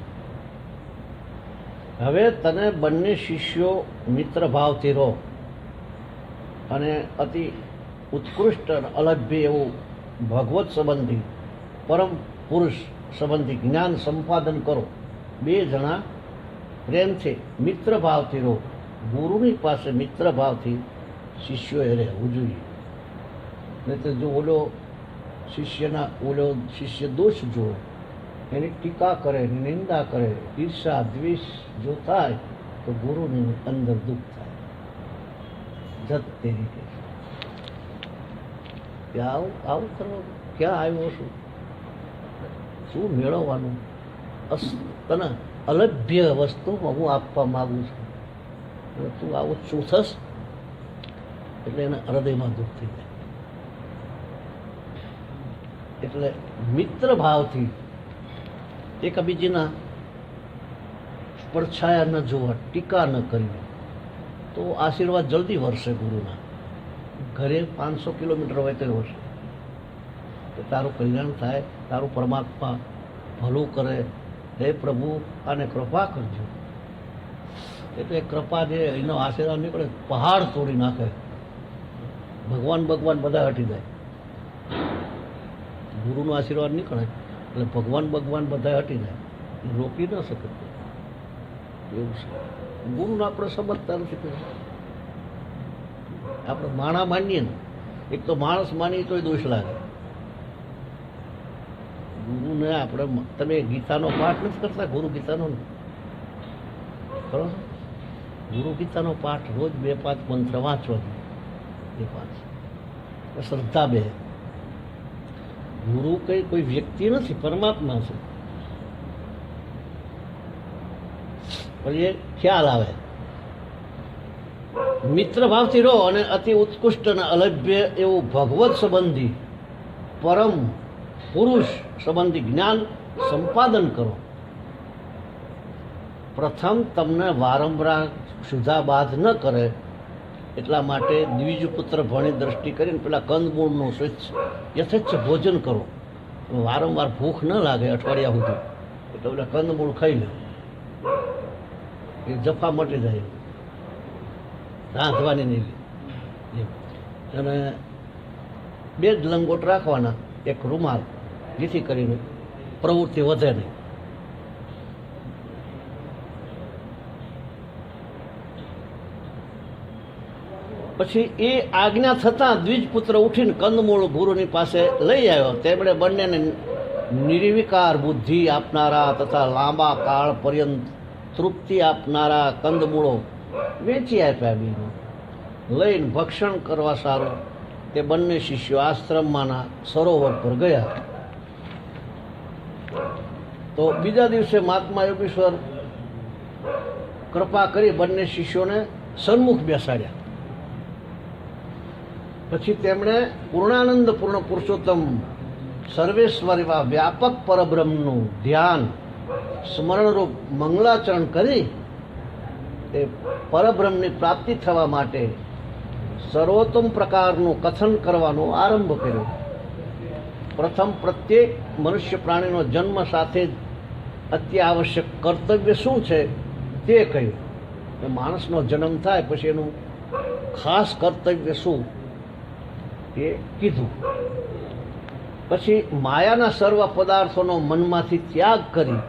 હવે તને બંને શિષ્યો મિત્ર ભાવથી રહો અને અતિ ઉત્કૃષ્ટ અને અલભ્ય એવું ભગવત સંબંધી પરમ પુરુષ સંબંધી જ્ઞાન સંપાદન કરો. બે જણા પ્રેમથી મિત્ર ભાવથી રહો. ગુરુની પાસે મિત્ર ભાવથી શિષ્યોએ રહેવું જોઈએ. નહીં તો જો શિષ્ય દોષ જુએ, એની ટીકા કરે, નિંદા કરે, ઈર્ષા દ્વેષ જો થાય તો ગુરુની અંદર દુઃખ થાય. જત તેરી કે આવું કરવાનું, ક્યાં આવ્યો છું, શું મેળવવાનું, તને અલભ્ય વસ્તુમાં હું આપવા માગું છું, તું આવું શું થશ, એટલે એના હૃદયમાં દુઃખ થઈ જાય. એટલે મિત્ર ભાવથી એકબીજીના પડછાયા ન જોવા, ટીકા ન કરવી, તો આશીર્વાદ જલ્દી વરસે ગુરુના. ઘરે 500 કિલોમીટર હોય તો વરસે કે તારું કલ્યાણ થાય, તારું પરમાત્મા ભલું કરે, હે પ્રભુ આને કૃપા કરજો. એ તો એ કૃપા જે એનો આશીર્વાદ નીકળે પહાડ તોડી નાખે. ભગવાન ભગવાન બધા હટી જાય. ગુરુનો આશીર્વાદ નીકળે એટલે ભગવાન ભગવાન બધા હટી જાય. એ રોકી ન શકે એવું છે. ગુરુને આપણે સમજતા નથી. આપણે માણા માનીએ ને, એક તો માણસ માનીએ તોય દોષ લાગે. ગુરુને આપણે, તમે ગીતાનો પાઠ નથી કરતા? ગુરુ ગીતાનો કરો? ગુરુ ગીતાનો પાઠ રોજ 2-5 મંત્ર વાંચો. 2-5 શ્રદ્ધા બે. ગુરુ કઈ કોઈ વ્યક્તિ નથી, પરમાત્મા છે. પણ એ ખ્યાલ આવે. મિત્ર ભાવથી રહો અને અતિ ઉત્કૃષ્ટ અને અલભ્ય એવું ભગવત સંબંધી પરમ પુરુષ સંબંધી જ્ઞાન સંપાદન કરો. પ્રથમ તમને વારંવાર શુદ્ધાબાધ ન કરે એટલા માટે દ્વિજપુત્ર ભણી દ્રષ્ટિ કરીને પેલા કંદમૂળનું યથેચ્છ ભોજન કરો. વારંવાર ભૂખ ન લાગે અઠવાડિયા સુધી, એટલે પેલા કંદમૂળ ખાઈ લે, એ જફા મટી જાય. રાંધવાની નહીં. અને 2 જ લંગોટ રાખવાના, એક રૂમાલ, જેથી કરીને પ્રવૃત્તિ વધે નહીં. પછી એ આજ્ઞા થતાં દ્વિજપુત્ર ઉઠીને કંદમૂળ ગુરુની પાસે લઈ આવ્યો. તેમણે બંનેને નિર્વિકાર બુદ્ધિ આપનારા તથા લાંબા કાળ પર્યંત તૃપ્તિ આપનારા કંદમૂળો વેચી આપ્યા. બીનો લઈને ભક્ષણ કરવા સારું તે બંને શિષ્યો આશ્રમમાંના સરોવર પર ગયા. તો બીજા દિવસે મહાત્મા યોગેશ્વર કૃપા કરી બંને શિષ્યોને સન્મુખ બેસાડ્યા. પછી તેમણે પૂર્ણાનંદ પૂર્ણ પુરુષોત્તમ સર્વેશ્વર એવા વ્યાપક પરબ્રહ્મનું ધ્યાન સ્મરણરૂપ મંગલાચરણ કરી તે પરબ્રહ્મની પ્રાપ્તિ થવા માટે સર્વોત્તમ પ્રકારનું કથન કરવાનો આરંભ કર્યો. પ્રથમ પ્રત્યેક મનુષ્ય પ્રાણીનો જન્મ સાથે જ અત્યાવશ્યક કર્તવ્ય શું છે તે કહ્યું. માણસનો જન્મ થાય પછી એનું ખાસ કર્તવ્ય શું તે કીધું. પછી માયાના સર્વ પદાર્થોનો મનમાંથી ત્યાગ કરી,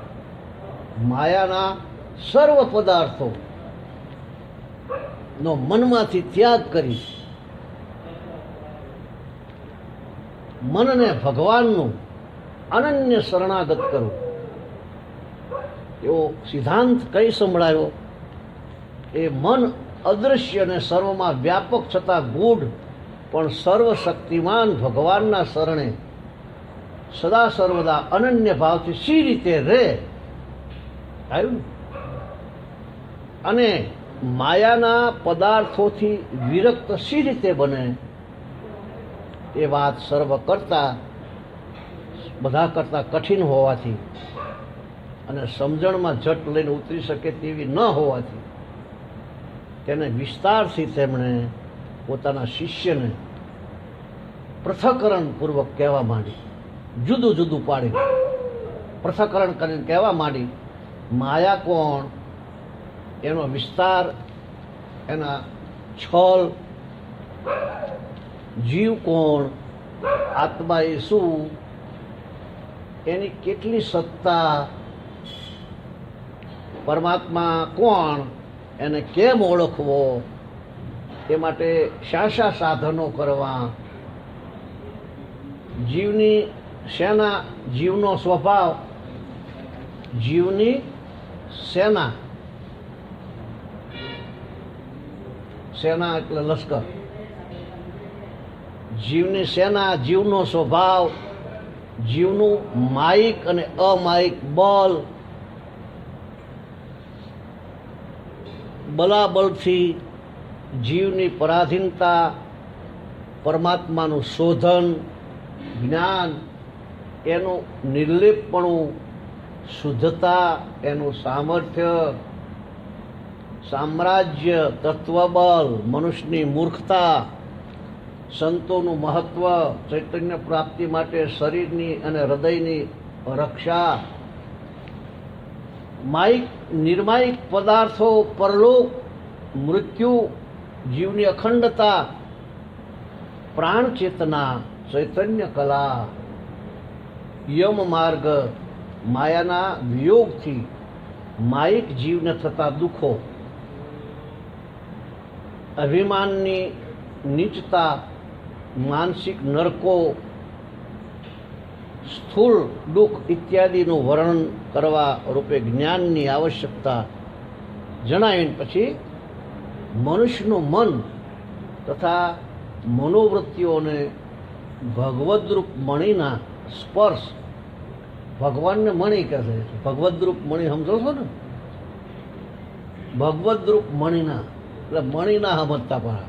માયાના સર્વ પદાર્થો નો મનમાંથી ત્યાગ કરી મનને ભગવાનનું અનન્ય શરણાગત કરવું એવો સિદ્ધાંત કઈ સંભળાયો. એ મન અદૃશ્ય અને સર્વમાં વ્યાપક છતાં ગૂઢ પણ સર્વશક્તિમાન ભગવાનના શરણે સદા સર્વદા અનન્ય ભાવથી સી રીતે રહે આવ્યું. અને માયાના પદાર્થોથી વિરક્ત સી રીતે બને એ વાત સર્વ કરતા બધા કરતાં કઠિન હોવાથી અને સમજણમાં ઝટ લઈને ઉતરી શકે તેવી ન હોવાથી તેને વિસ્તારથી તેમણે પોતાના શિષ્યને પૃથ્થકરણ પૂર્વક કહેવા માંડી. જુદું જુદું પાડી પૃથ્થકરણ કરીને કહેવા માંડી. માયા કોણ, એનો વિસ્તાર, એના છલ, જીવ કોણ, આત્મા એ શું, એની કેટલી સત્તા, પરમાત્મા કોણ, એને કેમ ઓળખવો, એ માટે શા સાધનો કરવા, જીવની સેના, જીવનો સ્વભાવ, જીવની સેના, સેના એટલે લશ્કર, જીવની સેના, જીવનો સ્વભાવ, જીવનું માયિક અને અમાયિક બળ, બલાબલથી જીવની પરાધીનતા, પરમાત્માનું શોધન, જ્ઞાન, એનું નિર્લેપપણું, શુદ્ધતા, એનું સામર્થ્ય, સામ્રાજ્ય, તત્વબલ, મનુષ્યની મૂર્ખતા, સંતોનું મહત્વ, ચૈતન્ય પ્રાપ્તિ માટે શરીરની અને હૃદયની રક્ષા, માયિક નિર્માયિક પદાર્થો, પરલોક, મૃત્યુ, જીવની અખંડતા, પ્રાણ ચેતના, ચૈતન્ય કલા, યમ માર્ગ, માયાના વિયોગથી માયિક જીવને થતા દુઃખો, અભિમાનની નીચતા, માનસિક નરકો, સ્થૂળ દુઃખ ઇત્યાદિનું વર્ણન કરવા રૂપે જ્ઞાનની આવશ્યકતા જણાવીને પછી મનુષ્યનું મન તથા મનોવૃત્તિઓને ભગવદ્રૂપ મણિના સ્પર્શ, ભગવાનને મણિ કહે છે, ભગવદ્રૂપ મણિ સમજો છો ને, ભગવદ્રૂપ મણિના એટલે મણિના સમજતા પણ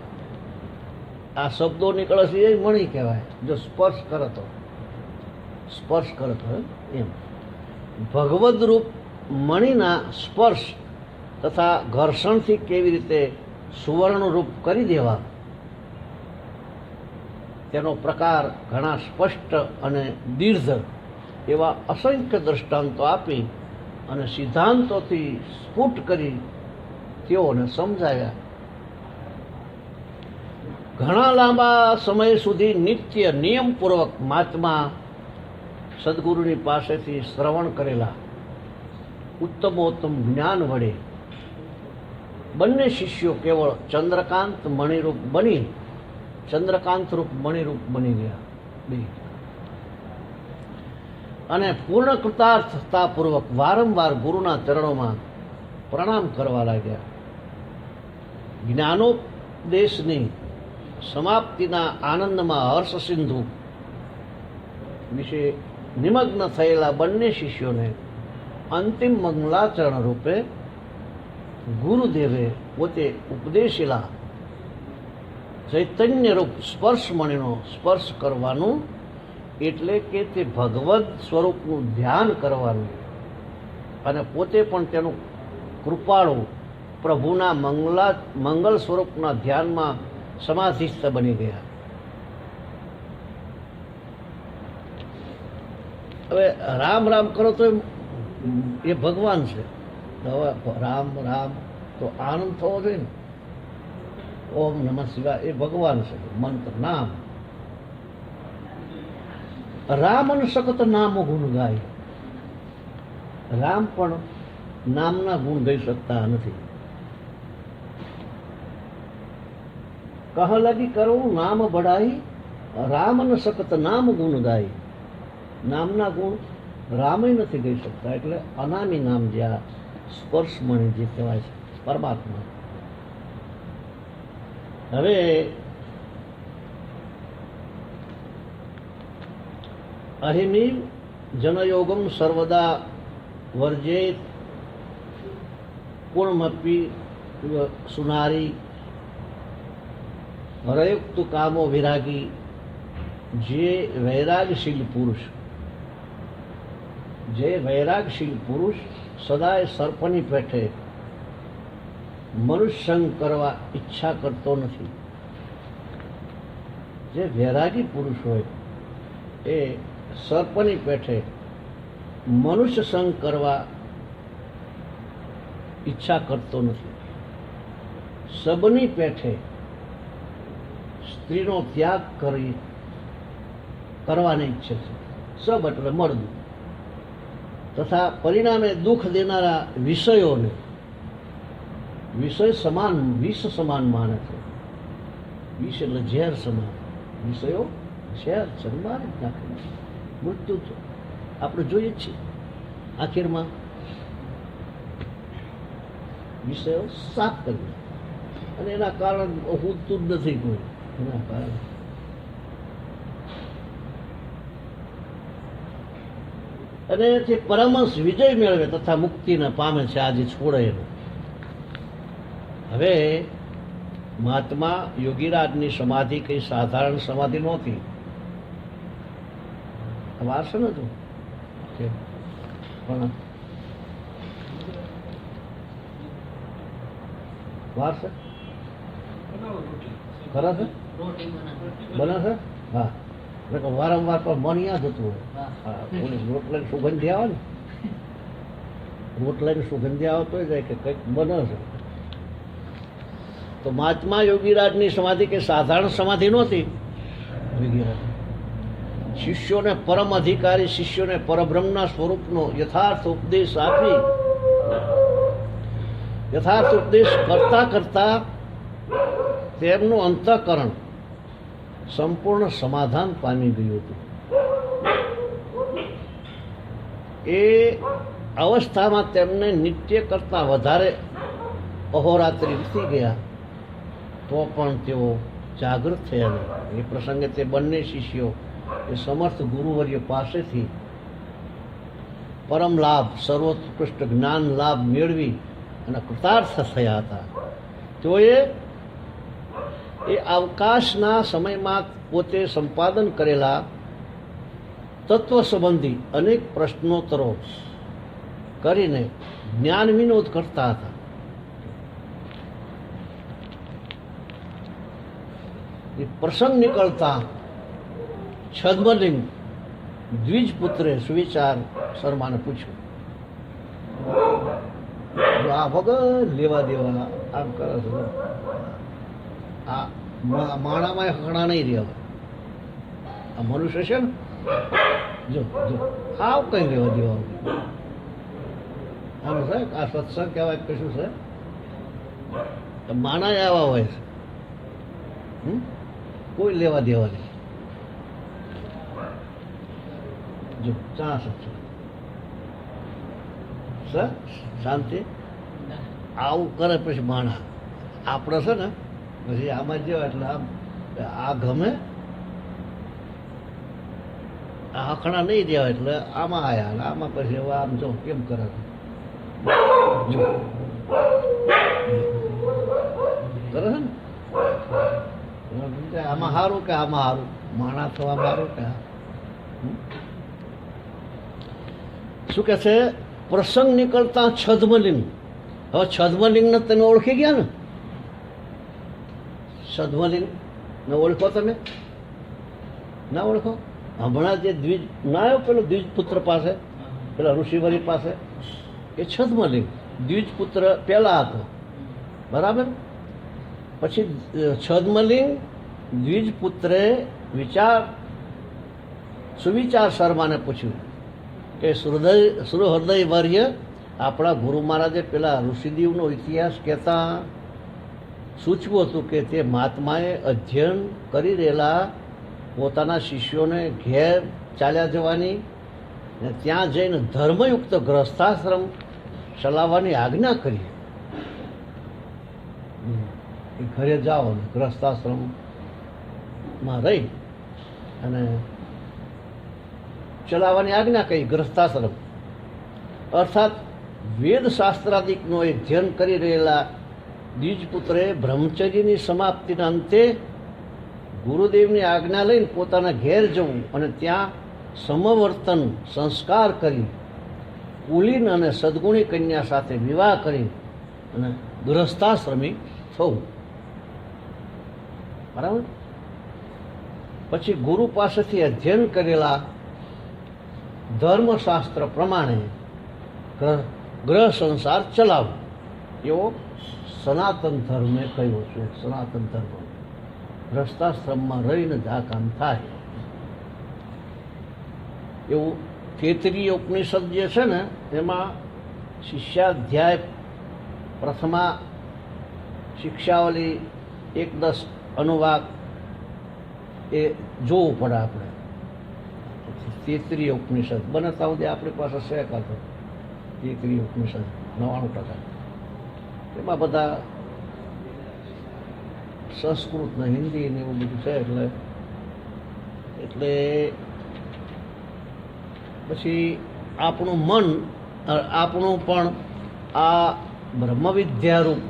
આ શબ્દો નીકળે છે એ મણિ કહેવાય. જો સ્પર્શ કરતો એમ ભગવદ્રૂપ મણિના સ્પર્શ તથા ઘર્ષણથી કેવી રીતે સુવર્ણરૂપ કરી દેવા તેનો પ્રકાર ઘણા સ્પષ્ટ અને દીર્ઘ એવા અસંખ્ય દ્રષ્ટાંતો આપી અને સિદ્ધાંતોથી સ્ફુટ કરી તેઓને સમજાવ્યા. ઘણા લાંબા સમય સુધી નિત્ય નિયમપૂર્વક મહાત્મા સદગુરુની પાસેથી શ્રવણ કરેલા ઉત્તમોત્તમ જ્ઞાન વડે બંને શિષ્યો કેવળ ચંદ્રકાંત રૂપ મણિરૂપ બની ગયા બે, અને પૂર્ણ કૃતાર્થતાપૂર્વક વારંવાર ગુરુના ચરણોમાં પ્રણામ કરવા લાગ્યા. જ્ઞાનોપદેશની સમાપ્તિના આનંદમાં હર્ષ સિંધુ વિશે નિમગ્ન થયેલા બંને શિષ્યોને અંતિમ મંગલાચરણ રૂપે ગુરુદેવે પોતે ઉપદેશેલા ચૈતન્યરૂપ સ્પર્શમણીનો સ્પર્શ કરવાનું એટલે કે તે ભગવદ સ્વરૂપનું ધ્યાન કરવાનું અને પોતે પણ તેનું કૃપાળુ પ્રભુના મંગલ સ્વરૂપના ધ્યાનમાં સમાધિસ્થ બની ગયા. હવે રામ રામ કરો તો એ ભગવાન છે. હવે રામ રામ તો આનંદ થવો જોઈએ ને. ઓમ નમઃ શિવાય એ ભગવાન છે, મંત્ર નામ. રામ અને સખત નામ ગુણ ગાય. રામ પણ નામના ગુણ ગાઈ શકતા નથી. કહ લગી કરું નામ બઢાઈ, રામ અને સખત નામ ગુણ ગાય. નામના ગુણ રામે નથી ગઈ શકતા. એટલે અનામી નામ જે આ સ્પર્શમણી જે કહેવાય છે પરમાત્મા. હવે અહિમીવ જનયોગમ સર્વદા વર્જેત પૂર્ણમપી સુનારી હરયુક્ત કામો વિરાગી. જે વૈરાગશીલ પુરુષ સદાય સર્પની પેઠે મનુષ્ય સંગ કરવા ઈચ્છા કરતો નથી. જે વૈરાગી પુરુષ હોય એ સર્પની પેઠે મનુષ્ય સંગ કરવા ઈચ્છા કરતો નથી. સબની પેઠે સ્ત્રીનો ત્યાગ કરવાની ઈચ્છે છે. સબ એટલે મળદું. તથા પરિણામે દુઃખ દેનારા વિષયોને વિષય સમાન વિષ સમાન માને છે. વિષ એટલે ઝેર સમાન. વિષયો ઝેર છે, મારી જ નાખે. મૃત્યુ છે આપણે જોઈએ જ છીએ. આખીરમાં વિષયો સાફ કરી અને એના કારણ ઉઠતું જ નથી કોઈ. એના કારણે અને તે પરમહંસ વિજય મેળવે તથા મુક્તિને પામે છે. આજે છોડે એનું. હવે મહાત્મા યોગીરાજની સમાધિ કઈ સાધારણ સમાધિ નહોતી. વારસે નતું પણ વારસે ખરા છે બને છે. હા વારંવાર પણ મન યાદ હતું હોય. રોટલા સુગંધી આવે ને રોટલાની સુગંધી આવતો જાય કે કંઈક બને છે. તો મહાત્મા યોગીરાજની સમાધિ કે સાધારણ સમાધિ નહોતી. યોગીરાજ શિષ્યોને પરમ અધિકારી, શિષ્યોને પરબ્રહ્મના સ્વરૂપનો યથાર્થ ઉપદેશ આપી, યથાર્થ ઉપદેશ કરતા કરતા તેમનું અંતઃકરણ સંપૂર્ણ સમાધાન પામી ગયું હતું. એ અવસ્થામાં તેમને નિત્ય કરતાં વધારે અહોરાત્રિ વીતી ગયા તો પણ તેઓ જાગૃત થયા નહીં. એ પ્રસંગે તે બંને શિષ્યો એ સમર્થ ગુરુવર્ય પાસેથી પરમ લાભ, સર્વોત્કૃષ્ટ જ્ઞાન લાભ મેળવી અને કૃતાર્થ થયા હતા. તેઓએ એ અવકાશના સમયમાં પોતે સંપાદન કરેલા તત્વ સંબંધી અનેક પ્રશ્નોત્તરો કરીને જ્ઞાન વિનોદ કરતા હતા. એ પ્રસંગ નીકળતા છદ્મલિંગ દ્વિજપુત્રે સુવિચાર શર્માને પૂછ્યું, જો આ વગર લેવા દેવા આમ કરે છે, આ માણામાં હકડા નહીં રહેવા, આ મનુષ્ય છે ને, જો જો આવ કઈ લેવા દેવા આમ છે. આ સત્સંગ કહેવાય કશું છે, માણા આવા હોય છે, કોઈ લેવા દેવા નહીં. જો ચા સત્સંગ શાંતિ આવું કરે પછી માણા આપણે છે ને પછી આમાં જેવા એટલે આમ આ ગમે આ હખણા નહીં દેવા એટલે આમાં આવ્યા અને આમાં પછી હવે આમ જો કેમ કરે કરે છે ને આમાં સારું કે આમાં સારું, માણા થવા સારું કે શું કે છે. પ્રસંગ નીકળતા છદ્મલિંગ. હવે છદ્મલિંગને તમે ઓળખી ગયા ને? છદ્મલિંગ ને ઓળખો તમે? ના ઓળખો? હમણાં જે દ્વિજ ના આવ્યો પેલો દ્વિજપુત્ર પાસે, પેલા ઋષિવરી પાસે, એ છદ્મલિંગ દ્વિજપુત્ર પહેલા હતો, બરાબર. પછી છદ્મલિંગ દ્વિજપુત્રે સુવિચાર શર્માને પૂછ્યું કે સુહૃદય વર્ય, આપણા ગુરુ મહારાજે પેલા ઋષિદેવનો ઇતિહાસ કહેતા સૂચવ્યું હતું કે તે મહાત્માએ અધ્યયન કરી રહેલા પોતાના શિષ્યોને ઘેર ચાલ્યા જવાની ને ત્યાં જઈને ધર્મયુક્ત ગ્રસ્થાશ્રમ ચલાવવાની આજ્ઞા કરી. ઘરે જાઓ ને ગ્રસ્થાશ્રમમાં રહી અને ચલાવવાની આજ્ઞા કહી. ગ્રસ્થાશ્રમ અર્થાત વેદશાસ્ત્રાદિકનો અધ્યયન કરી રહેલા દ્વિજપુત્રે બ્રહ્મચર્યની સમાપ્તિના અંતે ગુરુદેવની આજ્ઞા લઈને પોતાના ઘેર જવું અને ત્યાં સમવર્તન સંસ્કાર કરી કુલીન અને સદગુણી કન્યા સાથે વિવાહ કરી અને ગૃહસ્થાશ્રમી થવું, બરાબર. પછી ગુરુ પાસેથી અધ્યયન કરેલા ધર્મશાસ્ત્ર પ્રમાણે ગ્રહ સંસાર ચલાવવો એવો સનાતન ધર્મે કહ્યું છે. સનાતન ધર્મ ગ્રહસ્થાશ્રમમાં રહીને જ આ કામ થાય એવું તૈત્રીય ઉપનિષદ જે છે ને એમાં શિષ્યાધ્યાય પ્રથમા શિક્ષાવલી 1:10 અનુવાદ એ જોવું પડે આપણે. તૈત્રીય ઉપનિષદ બનતા સુધી આપણી પાસે છે કાતો તૈત્રીય ઉપનિષદ 99%. એમાં બધા સંસ્કૃત ને હિન્દી ને એવું બધું છે. એટલે પછી આપણું મન, આપણું પણ આ બ્રહ્મવિદ્યારૂપ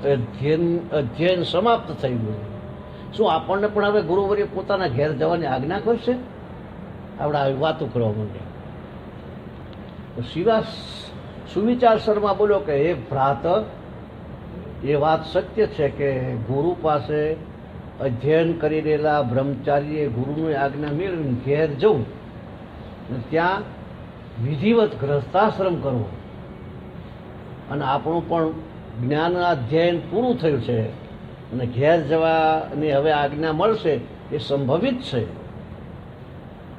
અધ્યયન સમાપ્ત થઈ ગયું. શું આપણને પણ હવે ગુરુવર્ય પોતાના ઘેર જવાની આજ્ઞા કરશે? આપણે આવી વાતો કરવા માંડ્યા. સુવિચાર શર્મા બોલ્યો કે હે ભ્રાત, એ વાત સત્ય છે કે ગુરુ પાસે અધ્યયન કરી રહેલા બ્રહ્મચારીએ ગુરુની આજ્ઞા મેળવીને ઘેર જવું અને ત્યાં વિધિવત ગ્રહસ્થાશ્રમ કરવો અને આપણું પણ જ્ઞાન અધ્યયન પૂરું થયું છે અને ઘેર જવાની હવે આજ્ઞા મળશે એ સંભવિત છે.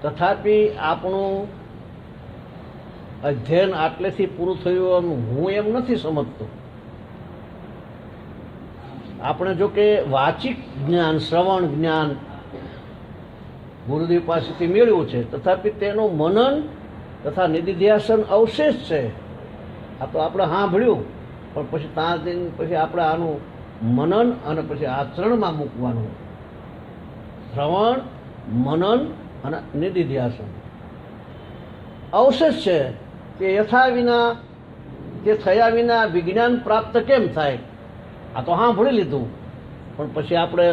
તથાપિ આપણું અધ્યયન આટલેથી પૂરું થયું એમ હું એમ નથી સમજતો. આપણે જો કે વાચિક જ્ઞાન, શ્રવણ જ્ઞાન ગુરુદેવ પાસેથી મેળવ્યું છે, તથાપિ તેનું મનન તથા નિધિધ્યાસન અવશેષ છે. આ તો આપણે સાંભળ્યું, પણ પછી ત્યાં જઈને પછી આપણે આનું મનન અને પછી આચરણમાં મૂકવાનું. શ્રવણ, મનન અને નિધિધ્યાસન અવશેષ છે. તે યથા વિના, તે થયા વિના વિજ્ઞાન પ્રાપ્ત કેમ થાય? આ તો સાંભળી લીધું, પણ પછી આપણે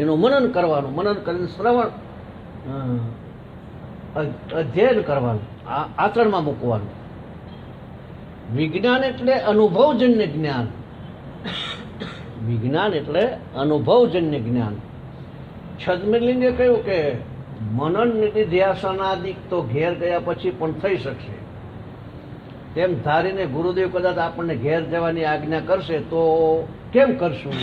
એનું મનન કરવાનું, મનન કરીને શ્રવણ અધ્યયન કરવાનું, આચરણમાં મૂકવાનું. વિજ્ઞાન એટલે અનુભવજન્ય જ્ઞાન. વિજ્ઞાન એટલે અનુભવજન્ય જ્ઞાન. છદ્મલિંગે કહ્યું કે મનન નિધિધ્યાસનાદિક તો ઘેર ગયા પછી પણ થઈ શકશે. તેમ ધારીને ગુરુદેવ કદાચ આપણને ઘેર જવાની આજ્ઞા કરશે તો કેમ કરશું?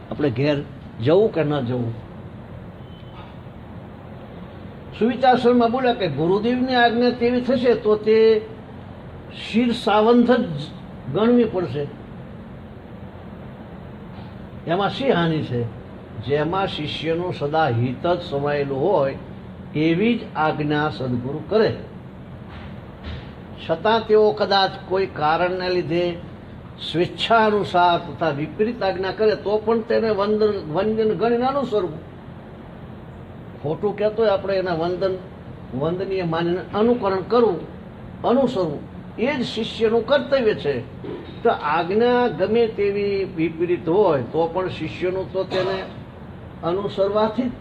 આપણે ઘેર જવું કે ન જવું? સુવિચારસરમાં બોલ્યા કે ગુરુદેવની આજ્ઞા તેવી થશે તો તે શિર સાવંત જ ગણવી પડશે. એમાં શી હાનિ છે? જેમાં શિષ્યનું સદા હિત જ સમાયેલું હોય એવી જ આજ્ઞા સદગુરુ કરે. છતાં તેઓ કદાચ કોઈ કારણને લીધે સ્વેચ્છા અનુસાર તથા વિપરીત આજ્ઞા કરે તો પણ તેને વંદન ગણીને અનુસરવું. ખોટું કહેતો હોય આપણે એના વંદનીય માનીને અનુકરણ કરવું, અનુસરવું એ જ શિષ્યનું કર્તવ્ય છે. તો આજ્ઞા ગમે તેવી વિપરીત હોય તો પણ શિષ્યનું તો તેને અનુસરવાથી જ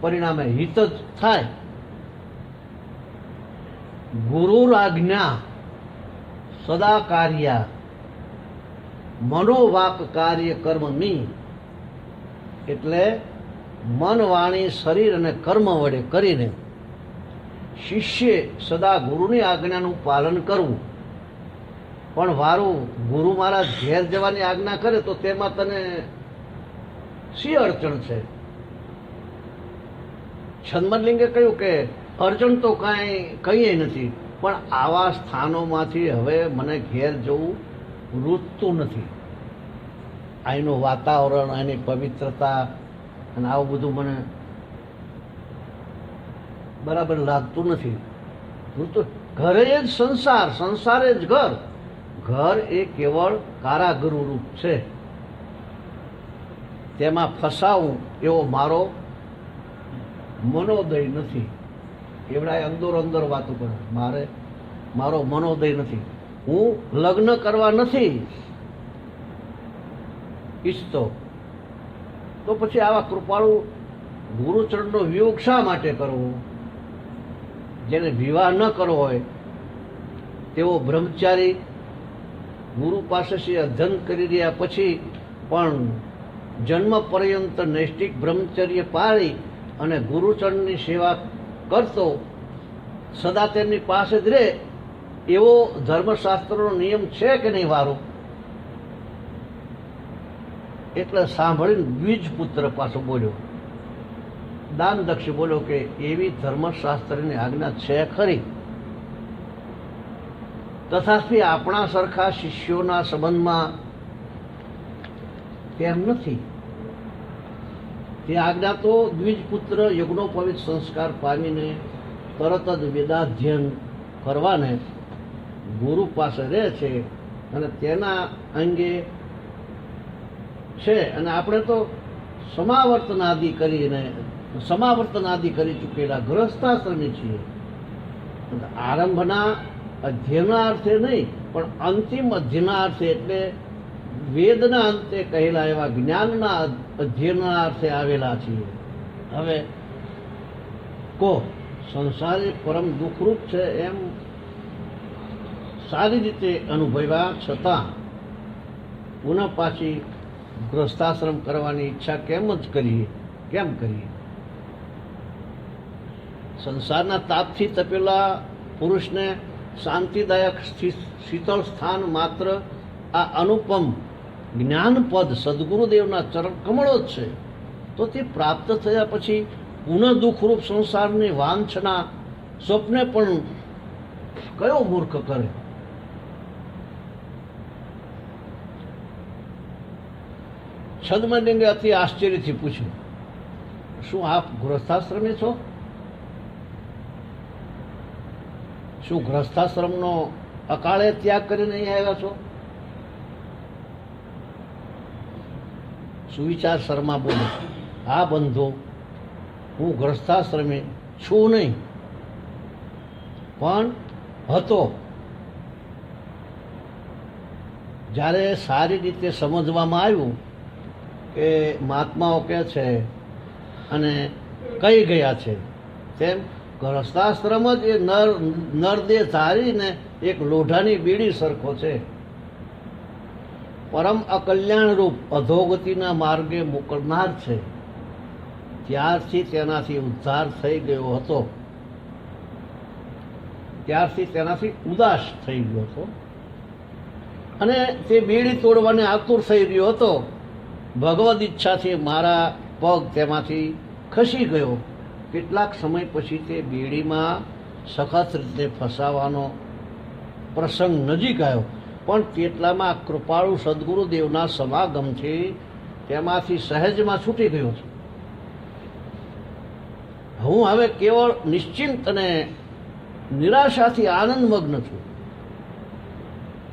પરિણામે હિત જ થાય. ગુરુરાજ્ઞા સદા કાર્યા મનોવાક કાર્ય કર્મની, એટલે મન, વાણી, શરીર અને કર્મ વડે કરીને શિષ્ય સદા ગુરુની આજ્ઞાનું પાલન કરવું. પણ વારું ગુરુ મહારાજ ઘેર જવાની આજ્ઞા કરે તો તેમાં તને શી અડચણ છે? છદ્મલિંગે કહ્યું કે અડચણ તો કઈ નથી, પણ આવા સ્થાનોમાંથી હવે મને ઘેર જવું રૂચતું નથી. અહીંનું વાતાવરણ, એની પવિત્રતા અને આવું બધું મને બરાબર લાગતું નથી. ઘરે જ સંસાર, સંસારે જ ઘર. ઘર એ કેવળ કારાગૃહ રૂપ છે. તેમાં ફસાવું એવો મારો મનોદય નથી. એવડા અંદર વાતો કરે, મારો મનોદય નથી. હું લગ્ન કરવા નથી ઈચ્છતો. તો પછી આવા કૃપાળુ ગુરુચરણનો વિયોગ શા માટે કરવો? જેને વિવાહ ન કરવો હોય તેઓ બ્રહ્મચારી ગુરુ પાસેથી અધ્યયન કરી રહ્યા પછી પણ જન્મ પર્યંત નૈષ્ઠિક બ્રહ્મચર્ય પાળી અને ગુરુચરણની સેવા કરતો સદા તેમની પાસે જ રહે એવો ધર્મશાસ્ત્રનો નિયમ છે કે નહીં વારો? એટલે સાંભળીને દ્વિજપુત્ર પાછો બોલ્યો, દાનદક્ષ બોલ્યો કે એવી ધર્મશાસ્ત્રની આજ્ઞા છે ખરી, તથાપી આપણા સરખા શિષ્યોના સંબંધમાં તેમ નથી. તે આજ્ઞા તો દ્વિજપુત્ર યજ્ઞોપવિત સંસ્કાર પામીને તરત જ વેદાધ્યયન કરવાને ગુરુ પાસે રહે છે અને તેના અંગે છે. અને આપણે તો સમાવર્તનાદિ કરી ચૂકેલા ગૃહસ્થાશ્રમી છીએ. આરંભના અધ્યયના અર્થે નહીં, પણ અંતિમ અધ્યયના અર્થે, એટલે વેદના અંતે કહેલા એવા જ્ઞાનના અધ્યયનના અર્થે આવેલા છીએ. હવે સંસારે પરમ દુઃખરૂપ છે એમ સારી રીતે અનુભવ્યા છતાં પુનઃ પાછી ગૃહસ્થાશ્રમ કરવાની ઈચ્છા કેમ કરીએ? સંસારના તાપથી તપેલા પુરુષને શાંતિદાયક શીતળ સ્થાન માત્ર આ અનુપમ જ્ઞાનપદ સદગુરુદેવના ચરણ કમળો જ છે. તો તે પ્રાપ્ત થયા પછી પુનઃ દુઃખરૂપ સંસારની વાંછના સ્વપ્ને પણ કયો મૂર્ખ કરે? છદ્મલિંગે અતિ આશ્ચર્યથી પૂછ્યું, શું આપ ગૃહસ્થાશ્રમી છો? શું ગૃહસ્થાશ્રમનો અકાળે ત્યાગ કરીને અહીં આવ્યા છો? સુવિચાર શર્મા બોલે, હા બંધુ, હું ગૃહસ્થાશ્રમી છું નહીં, પણ હતો. જ્યારે સારી રીતે સમજવામાં આવ્યું કે મહાત્માઓ કહે છે અને કઈ ગયા છે તેમ ગૃહસ્થાશ્રમ જ એ નરદેહ ધારીને એક લોઢાની બીડી સરખો છે. પરમ અકલ્યાણરૂપ અધોગતિના માર્ગે મોકલનાર છે. ત્યારથી તેનાથી ઉદ્ધાર થઈ ગયો હતો, ત્યારથી તેનાથી ઉદાસ થઈ ગયો હતો અને તે બીડી તોડવાને આતુર થઈ રહ્યો હતો. ભગવદ ઈચ્છાથી મારા પગ તેમાંથી ખસી ગયો. કેટલાક સમય પછી તે બીડીમાં સખત રીતે ફસાવાનો પ્રસંગ નજીક આવ્યો, પણ તેટલામાં કૃપાળુ સદગુરુદેવના સમાગમથી તેમાંથી સહેજમાં છૂટી ગયો છું. હું હવે કેવળ નિશ્ચિંત અને નિરાશાથી આનંદમગ્ન છું.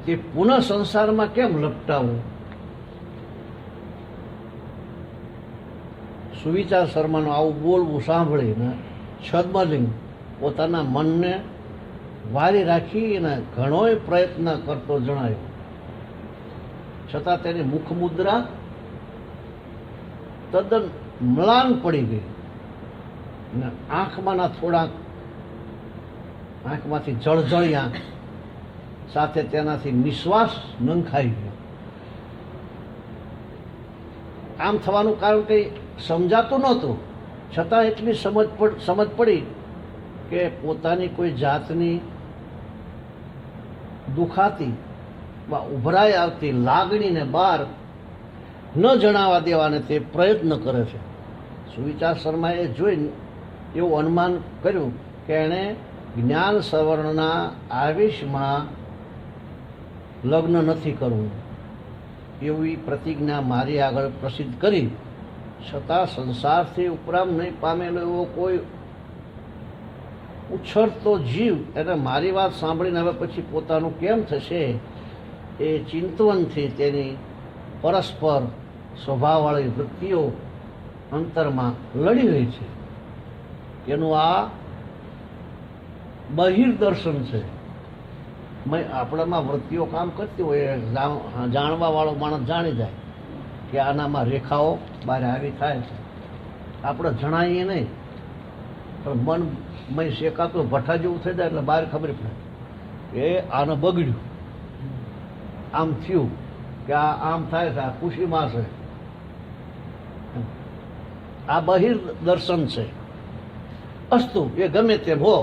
તે પુનઃ સંસારમાં કેમ લપટાવું? સુવિચાર શર્માનું આવું બોલવું સાંભળીને છદ્મલિંગ પોતાના મનને વારી રાખીને ઘણોય પ્રયત્ન કરતો જણાયો, છતાં તેની મુખમુદ્રા તદ્દન મ્લાન પડી ગઈ અને આંખમાંથી જળજળિયા સાથે તેનાથી નિશ્વાસ નંખાઈ ગયો. આમ થવાનું કારણ કંઈ સમજાતું નહોતું, છતાં એટલી સમજ પડી કે પોતાની કોઈ જાતની દુખાતી ઉભરાઈ આવતી લાગણીને બહાર ન જણાવવા દેવાને તે પ્રયત્ન કરે છે. સુવિચાર શર્માએ જોઈને એવું અનુમાન કર્યું કે એણે જ્ઞાન સવર્ણના આવેશમાં લગ્ન નથી કરવું એવી પ્રતિજ્ઞા મારી આગળ પ્રસિદ્ધ કરી. છતાં સંસારથી ઉપરામ નહીં પામેલો એવો કોઈ ઉછળતો જીવ એને મારી વાત સાંભળીને હવે પછી પોતાનું કેમ થશે એ ચિંતવનથી તેની પરસ્પર સ્વભાવવાળી વૃત્તિઓ અંતરમાં લડી રહી છે. એનું આ બહિર્દર્શન છે. આપણામાં વૃત્તિઓ કામ કરતી હોય, જાણવા વાળો માણસ જાણી જાય કે આનામાં રેખાઓ બહાર આવી થાય છે. આપણે જણાવીએ નહીં, પણ મન શેકાતું ભઠ્ઠા જેવું થઈ જાય એટલે બહાર ખબર પડે કે આને બગડ્યું, આમ થયું કે આમ થાય છે, આ ખુશીમાં છે. આ બહિર્દર્શન છે. અસ્તુ એ ગમે તેમ હો.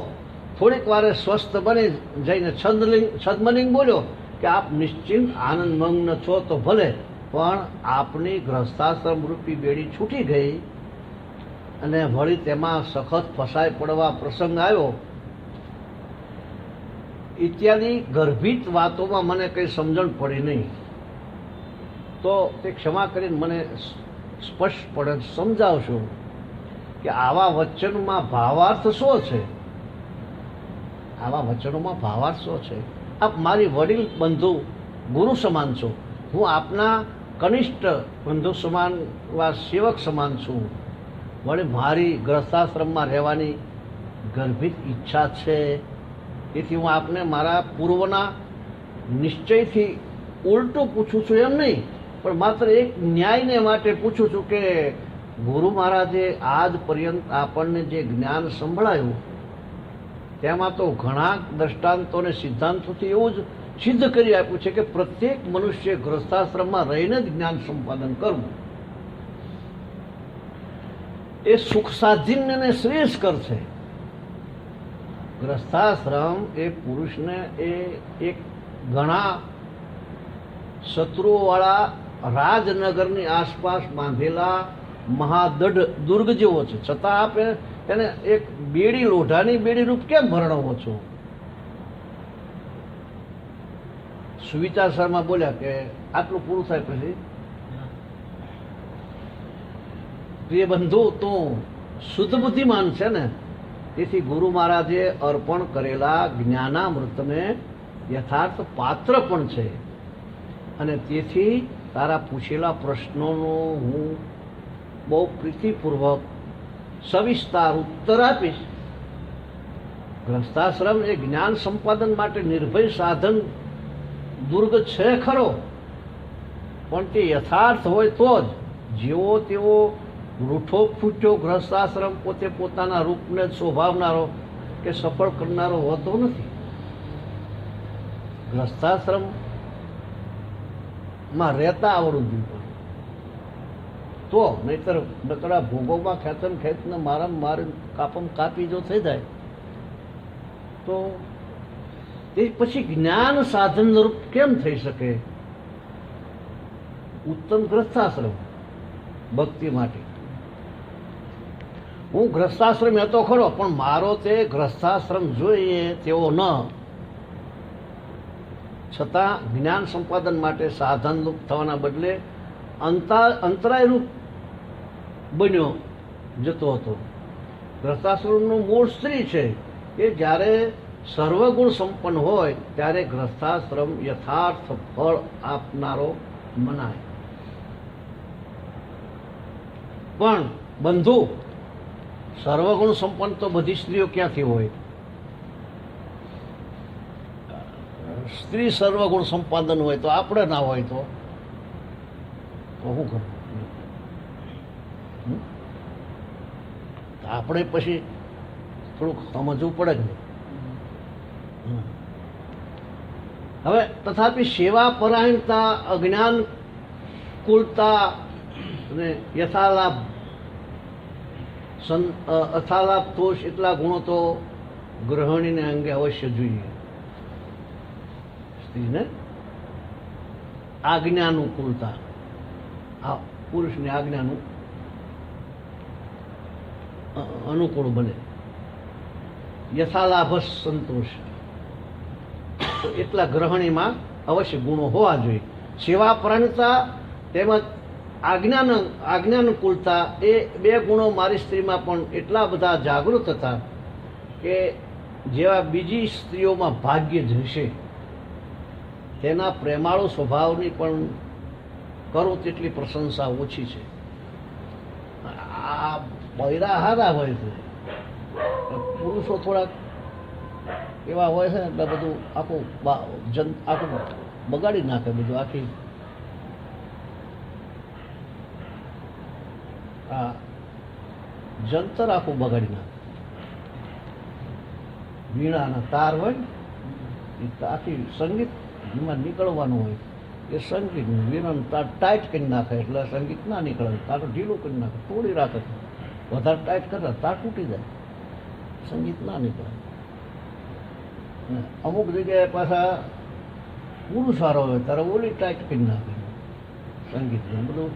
થોડીક વારે સ્વસ્થ બની જઈને છદ્મલિંગ બોલ્યો કે આપ નિશ્ચિંત આનંદમગ્ન છો તો ભલે, પણ આપની ગૃહસ્થાશ્રમ રૂપી બેડી છૂટી ગઈ અને વળી તેમાં સખત ફસાઈ પડવા પ્રસંગ આવ્યો ઇત્યાદિ ગર્ભિત વાતોમાં મને કંઈ સમજણ પડી નહીં. તો તે ક્ષમા કરીને મને સ્પષ્ટપણે સમજાવશો કે આવા વચનમાં ભાવાર્થ શું છે? આવા વચનોમાં ભાવાર્થ શું છે? આપ મારી વડીલ બંધુ ગુરુ સમાન છો. હું આપના કનિષ્ઠ બંધુ સમાન વા સેવક સમાન છું. વળી મારી ગ્રસ્તાશ્રમમાં રહેવાની ગર્ભિત ઈચ્છા છે. તેથી હું આપને મારા પૂર્વના નિશ્ચયથી ઉલટું પૂછું છું એમ નહીં, પણ માત્ર એક ન્યાયને માટે પૂછું છું કે ગુરુ મહારાજે આજ પર્યંત આપણને જે જ્ઞાન સંભળાયું તેમાં તો ઘણા દ્રષ્ટાંતો અને સિદ્ધાંતોથી એવું જ સિદ્ધ કરી આપ્યું છે કે પ્રત્યેક મનુષ્ય ગૃહસ્થાશ્રમમાં રહીને જ જ્ઞાન સંપાદન કરવું એ સુખ સાધ્યને શ્રેયસ્કર છે. ગ્રસ્થાશ્રમ એ પુરુષને એ એક ઘણા શત્રુઓવાળા રાજનગરની આસપાસ બાંધેલા મહાદઢ દુર્ગ જેવો છે, છતાં આપે એને એક બેડી, લોઢાની બેડી રૂપ કેમ વર્ણવો છો? સુવિચાર શર્મા બોલ્યા કે આટલું પૂરું થાય પછી, પ્રિય બંધુ તું શુદ્ધ બુદ્ધિમાન છે ને, તેથી ગુરુ મહારાજે અર્પણ કરેલા જ્ઞાનામૃતને યથાર્થ પાત્ર પણ છે, અને તેથી તારા પૂછેલા પ્રશ્નોનો હું બહુ પ્રીતિપૂર્વક સવિસ્તાર ઉત્તર આપીશ. ગ્રસ્થાશ્રમ એ જ્ઞાન સંપાદન માટે નિર્ભય સાધન દુર્ગ છે ખરો, પણ તે યથાર્થ હોય તો જ. જેવો તેવો રૂઠો ફૂટ્યો ગ્રસ્થાશ્રમ પોતે પોતાના રૂપને જ શોભાવનારો કે સફળ કરનારો હોતો નથી. ગ્રસ્થાશ્રમમાં રહેતા આવડવું જોઈએ, તો નહીતર નકરા ભોગોમાં ખેંચન ખેંચને મારમ મારી કાપમ કાપી જો થઈ જાય તો એ પછી જ્ઞાન સાધન રૂપ કેમ થઈ શકે? ઉત્તમ ગ્રસ્થાશ્રમ ભક્તિ માટે. હું ગ્રસ્થાશ્રમ હતો ખરો, પણ મારો તે ગ્રસ્થાશ્રમ જોઈએ તેવો ન, છતાં જ્ઞાન સંપાદન માટે સાધન રૂપ થવાના બદલે અંતરાય રૂપ બન્યો જતો હતો. ગ્રસ્થાશ્રમનું મૂળ સ્ત્રી છે, એ જ્યારે સર્વગુણ સંપન્ન હોય ત્યારે ગ્રસ્થાશ્રમ યથાર્થ ફળ આપનારો મનાય. પણ બંધુ, સર્વગુણ સંપન્ન તો બધી સ્ત્રીઓ ક્યાંથી હોય? સ્ત્રી સર્વગુણ સંપાદન હોય તો આપણે ના હોય તો શું કરવું? આપણે પછી થોડુંક સમજવું પડે જ. હવે તથાપિ સેવા પરાયણતા, અજ્ઞાન કુલતા અને યથાલાભ અથાલાભ દોષ એટલા ગુણો તો ગૃહિણીને અંગે અવશ્ય જોઈએ. સ્ત્રીને આજ્ઞાનુકૂળતા, આ પુરુષની આજ્ઞાનું અનુકૂળ બને. યથાલાભ સંતોષ, તો એટલા ગ્રહણીમાં અવશ્ય ગુણો હોવા જોઈએ. સેવા પ્રાણતા તેમજ આજ્ઞાનુકૂળતા, એ બે ગુણો મારી સ્ત્રીમાં પણ એટલા બધા જાગૃત હતા કે જેવા બીજી સ્ત્રીઓમાં ભાગ્ય જ હશે. તેના પ્રેમાળુ સ્વભાવની પણ કરો તેટલી પ્રશંસા ઓછી છે. આ બૈરા હારા હોય છે, પુરુષો થોડાક એવા હોય છે એટલે બધું આખું બગાડી નાખે, બધું આખી આ જંતર આખું બગાડી નાખે. વીણાના તાર હોય ને એ આખી સંગીત એમાં નીકળવાનું હોય, એ સંગીત વીણાનું તાર ટાઈટ કરી નાખે એટલે સંગીત ના નીકળે. તાર ઢીલું કરી નાખે, તોડી રાખે, વધારે ટાઈટ કરે તાર તૂટી જાય, સંગીત ના નીકળે. અમુક જગ્યાએ પાછા પુરુષ સારો હોય ત્યારે ઓલી ટાઈટ કરી નાખે, સંગીત બધું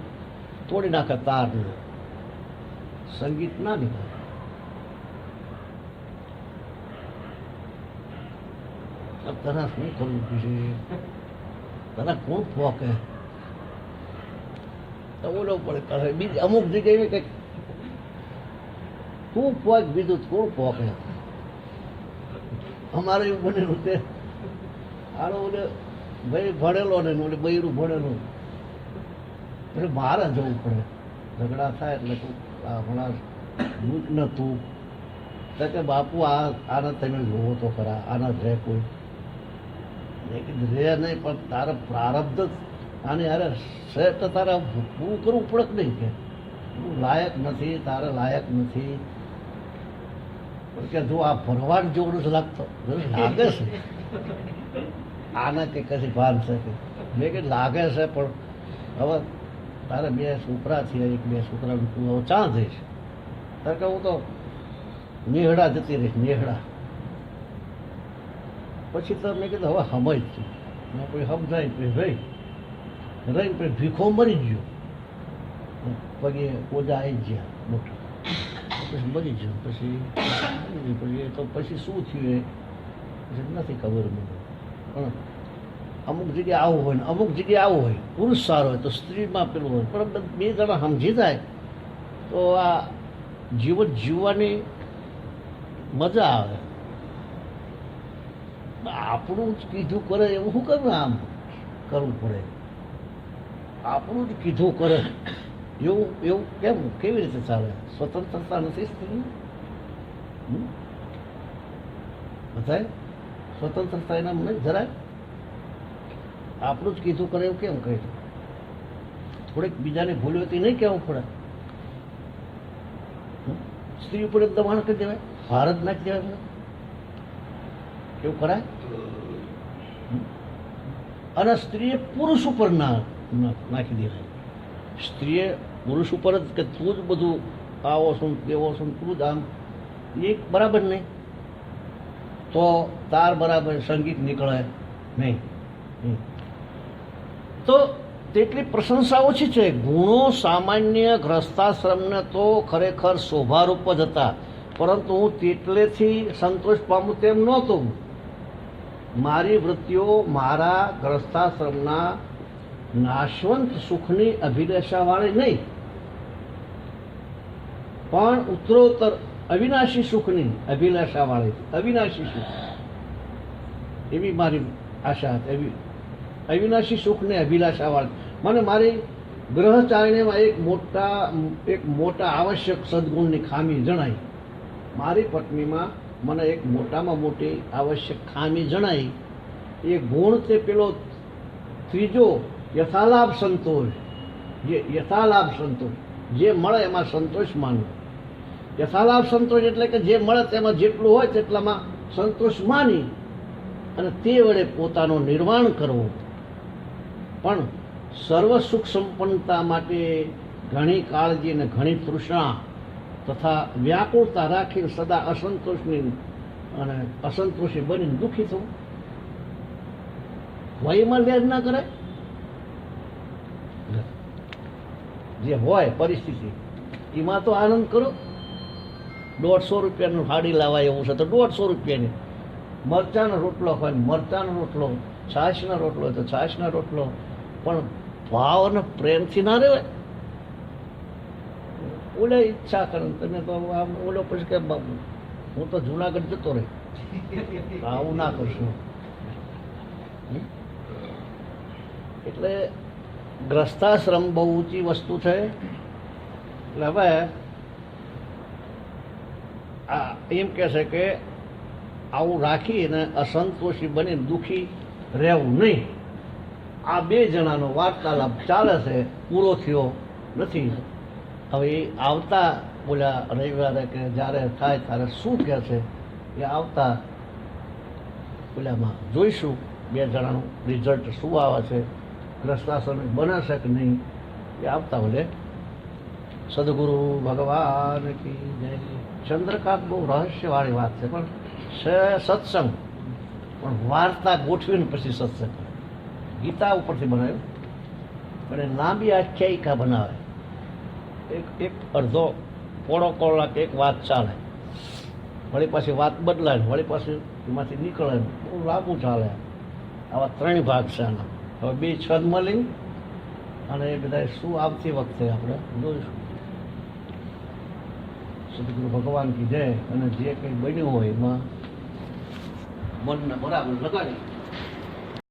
તોડી નાખે તારને, સંગીત ના નીકળે. તને શું કરવું છે? તને કોણ પોકે? તો ઓલો પડે. બીજી અમુક જગ્યાએ એવી કંઈક તું પોક, બીજું કોણ પોકે? અમારે એવું બનેલું તે આનો ઓલે ભાઈ ભણેલો ને ઓલે બૈરું ભણેલું એટલે મારે જવું પડે. ઝઘડા થાય એટલે તું હમણાં દૂધ ન તું કે બાપુ આને તમે જોવો તો ખરા, આના રહે કોઈ રે નહીં, પણ તારે પ્રારબ્ધ આને યાર સેટ તારે પૂરું કરવું પડે કે નહીં? કે તું લાયક નથી, તારે લાયક નથી. કે જો આ ભરવાડ જેવડું જ લાગતો લાગે છે આના કે કશી ભાન છે કે મેં કે લાગે છે, પણ હવે તારે બે છોકરા છે, એક બે છોકરાનું તું હવે ચા જઈશ? તારે કે હું તો નેહડા જતી રહીશ, નેહડા પછી તો મેં કીધું હવે સમજ છું. મેં કોઈ સમજાય પછી ભાઈ રહીને પછી ભીખો મરી ગયો, પગે ઓજા આવી ગયા મોટા, પછી મરી ગયો. પછી એ તો પછી શું થયું એ પછી નથી ખબર મને. પણ અમુક જગ્યાએ આવું હોય ને અમુક જગ્યાએ આવું હોય, પુરુષ સારો હોય તો સ્ત્રીમાં પેલું હોય. પણ બે જણા સમજી જાય તો આ જીવન જીવવાની મજા આવે. આપણું જ કીધું કરે એવું શું કરવું, આમ કરવું પડે. આપણું જ કીધું કરે એવું એવું કેવી રીતે ચાલે? સ્વતંત્રતા નથી સ્ત્રી? બધાય સ્વતંત્રતા એના મને જરાય આપણું જ કીધું કરે એવું કેમ કહે? થોડીક બીજાને ભૂલ્યો હતી નહીં કહેવું પડે? સ્ત્રી ઉપર દબાણ કરી દેવાય, ભારત નાખી દેવાય, એવું કરાય? અને સ્ત્રીએ પુરુષ ઉપર નાખી દેવાય. સ્ત્રીએ પુરુષ ઉપર જ કે તું જ બધું આવો છું તેવો છું તું જ આમ, એ બરાબર નહીં. તો તાર બરાબર સંગીત નીકળે નહીં. તો તેટલી પ્રશંસા ઓછી છે. ગુણો સામાન્ય ગ્રસ્તાશ્રમને તો ખરેખર શોભારૂપ જ હતા, પરંતુ હું તેટલેથી સંતોષ પામું તેમ નહોતું. મારી વૃત્તિઓ મારા ગ્રસ્તાશ્રમના નાશવંત સુખની અભિલાષાવાળી નહીં, પણ ઉત્તરોત્તર અવિનાશી સુખની અભિલાષાવાળી. અવિનાશી સુખ એવી મારી આશા હતી. એવી અવિનાશી સુખને અભિલાષાવાળી. મને મારી ગ્રહચારિણીમાં એક મોટા આવશ્યક સદગુણની ખામી જણાઈ. મારી પત્નીમાં મને એક મોટામાં મોટી આવશ્યક ખામી જણાઈ. એ ગુણ તે પેલો ત્રીજો યથાલાભ સંતોષ. યથાલાભ સંતોષ, જે મળે એમાં સંતોષ માનવો. યથાલાભ સંતોષ એટલે કે જે મળે તેમાં જેટલું હોય તેટલામાં સંતોષ માની અને તે વડે પોતાનું નિર્વાણ કરવું. પણ સર્વ સુખ સંપન્નતા માટે ઘણી કાળજી અને ઘણી તૃષ્ણા તથા વ્યાકુળતા રાખીને સદા અસંતોષની અને અસંતોષી બનીને દુઃખી થવું, વયમાં લેર ના કરાય. જે હોય પરિસ્થિતિ એમાં તો આનંદ કરો. 150 રૂપિયાનું સાડી લાવાય એવું છે તો 150 રૂપિયાની. મરચાનો રોટલો હોય મરચાનો રોટલો, છાશનો રોટલો હોય તો છાશનો રોટલો. પણ ભાવ અને પ્રેમથી ના રહેવાય. ઓલે ઈચ્છા કરે તમે તો આમ ઓલો પછી કે હું તો જુનાગઢ જતો રહી, આવું ના કરશું. એટલે ગ્રસ્તાશ્રમ બહુ ઊંચી વસ્તુ છે. એટલે હવે આ એમ કહે છે કે આવું રાખીને અસંતોષી બનીને દુઃખી રહેવું નહીં. આ બે જણાનો વાર્તાલાપ ચાલે છે, પૂરો થયો નથી. હવે એ આવતા બોલ્યા રવિવારે કે જ્યારે થાય ત્યારે શું કહે છે એ આવતા બોલ્યામાં જોઈશું બે જણાનું રિઝલ્ટ શું આવે છે, ગ્રસ્તાશ્રમ બને છે કે નહીં એ આવતા બોલે. સદગુરુ ભગવાન કી જય. ચંદ્રકાંત બહુ રહસ્યવાળી વાત છે, પણ છે સત્સંગ. પણ વાર્તા ગોઠવીને પછી સત્સંગ. ગીતા ઉપરથી બનાવ્યું પણ એ લાંબી આખ્યાયિકા બનાવે. એક અડધો પોણો કલાક એક વાત ચાલે, વળી પાછી વાત બદલાય, વળી પાછી એમાંથી નીકળે, બહુ લાંબુ ચાલે. આવા 3 ભાગ છે આના. હવે 2 છદ મળી અને એ બધા શું આવતી વખતે આપણે જોઈશું. સદગુરુ ભગવાન કી જય. અને જે કંઈ બન્યું હોય એમાં મનને બરાબર લગાડી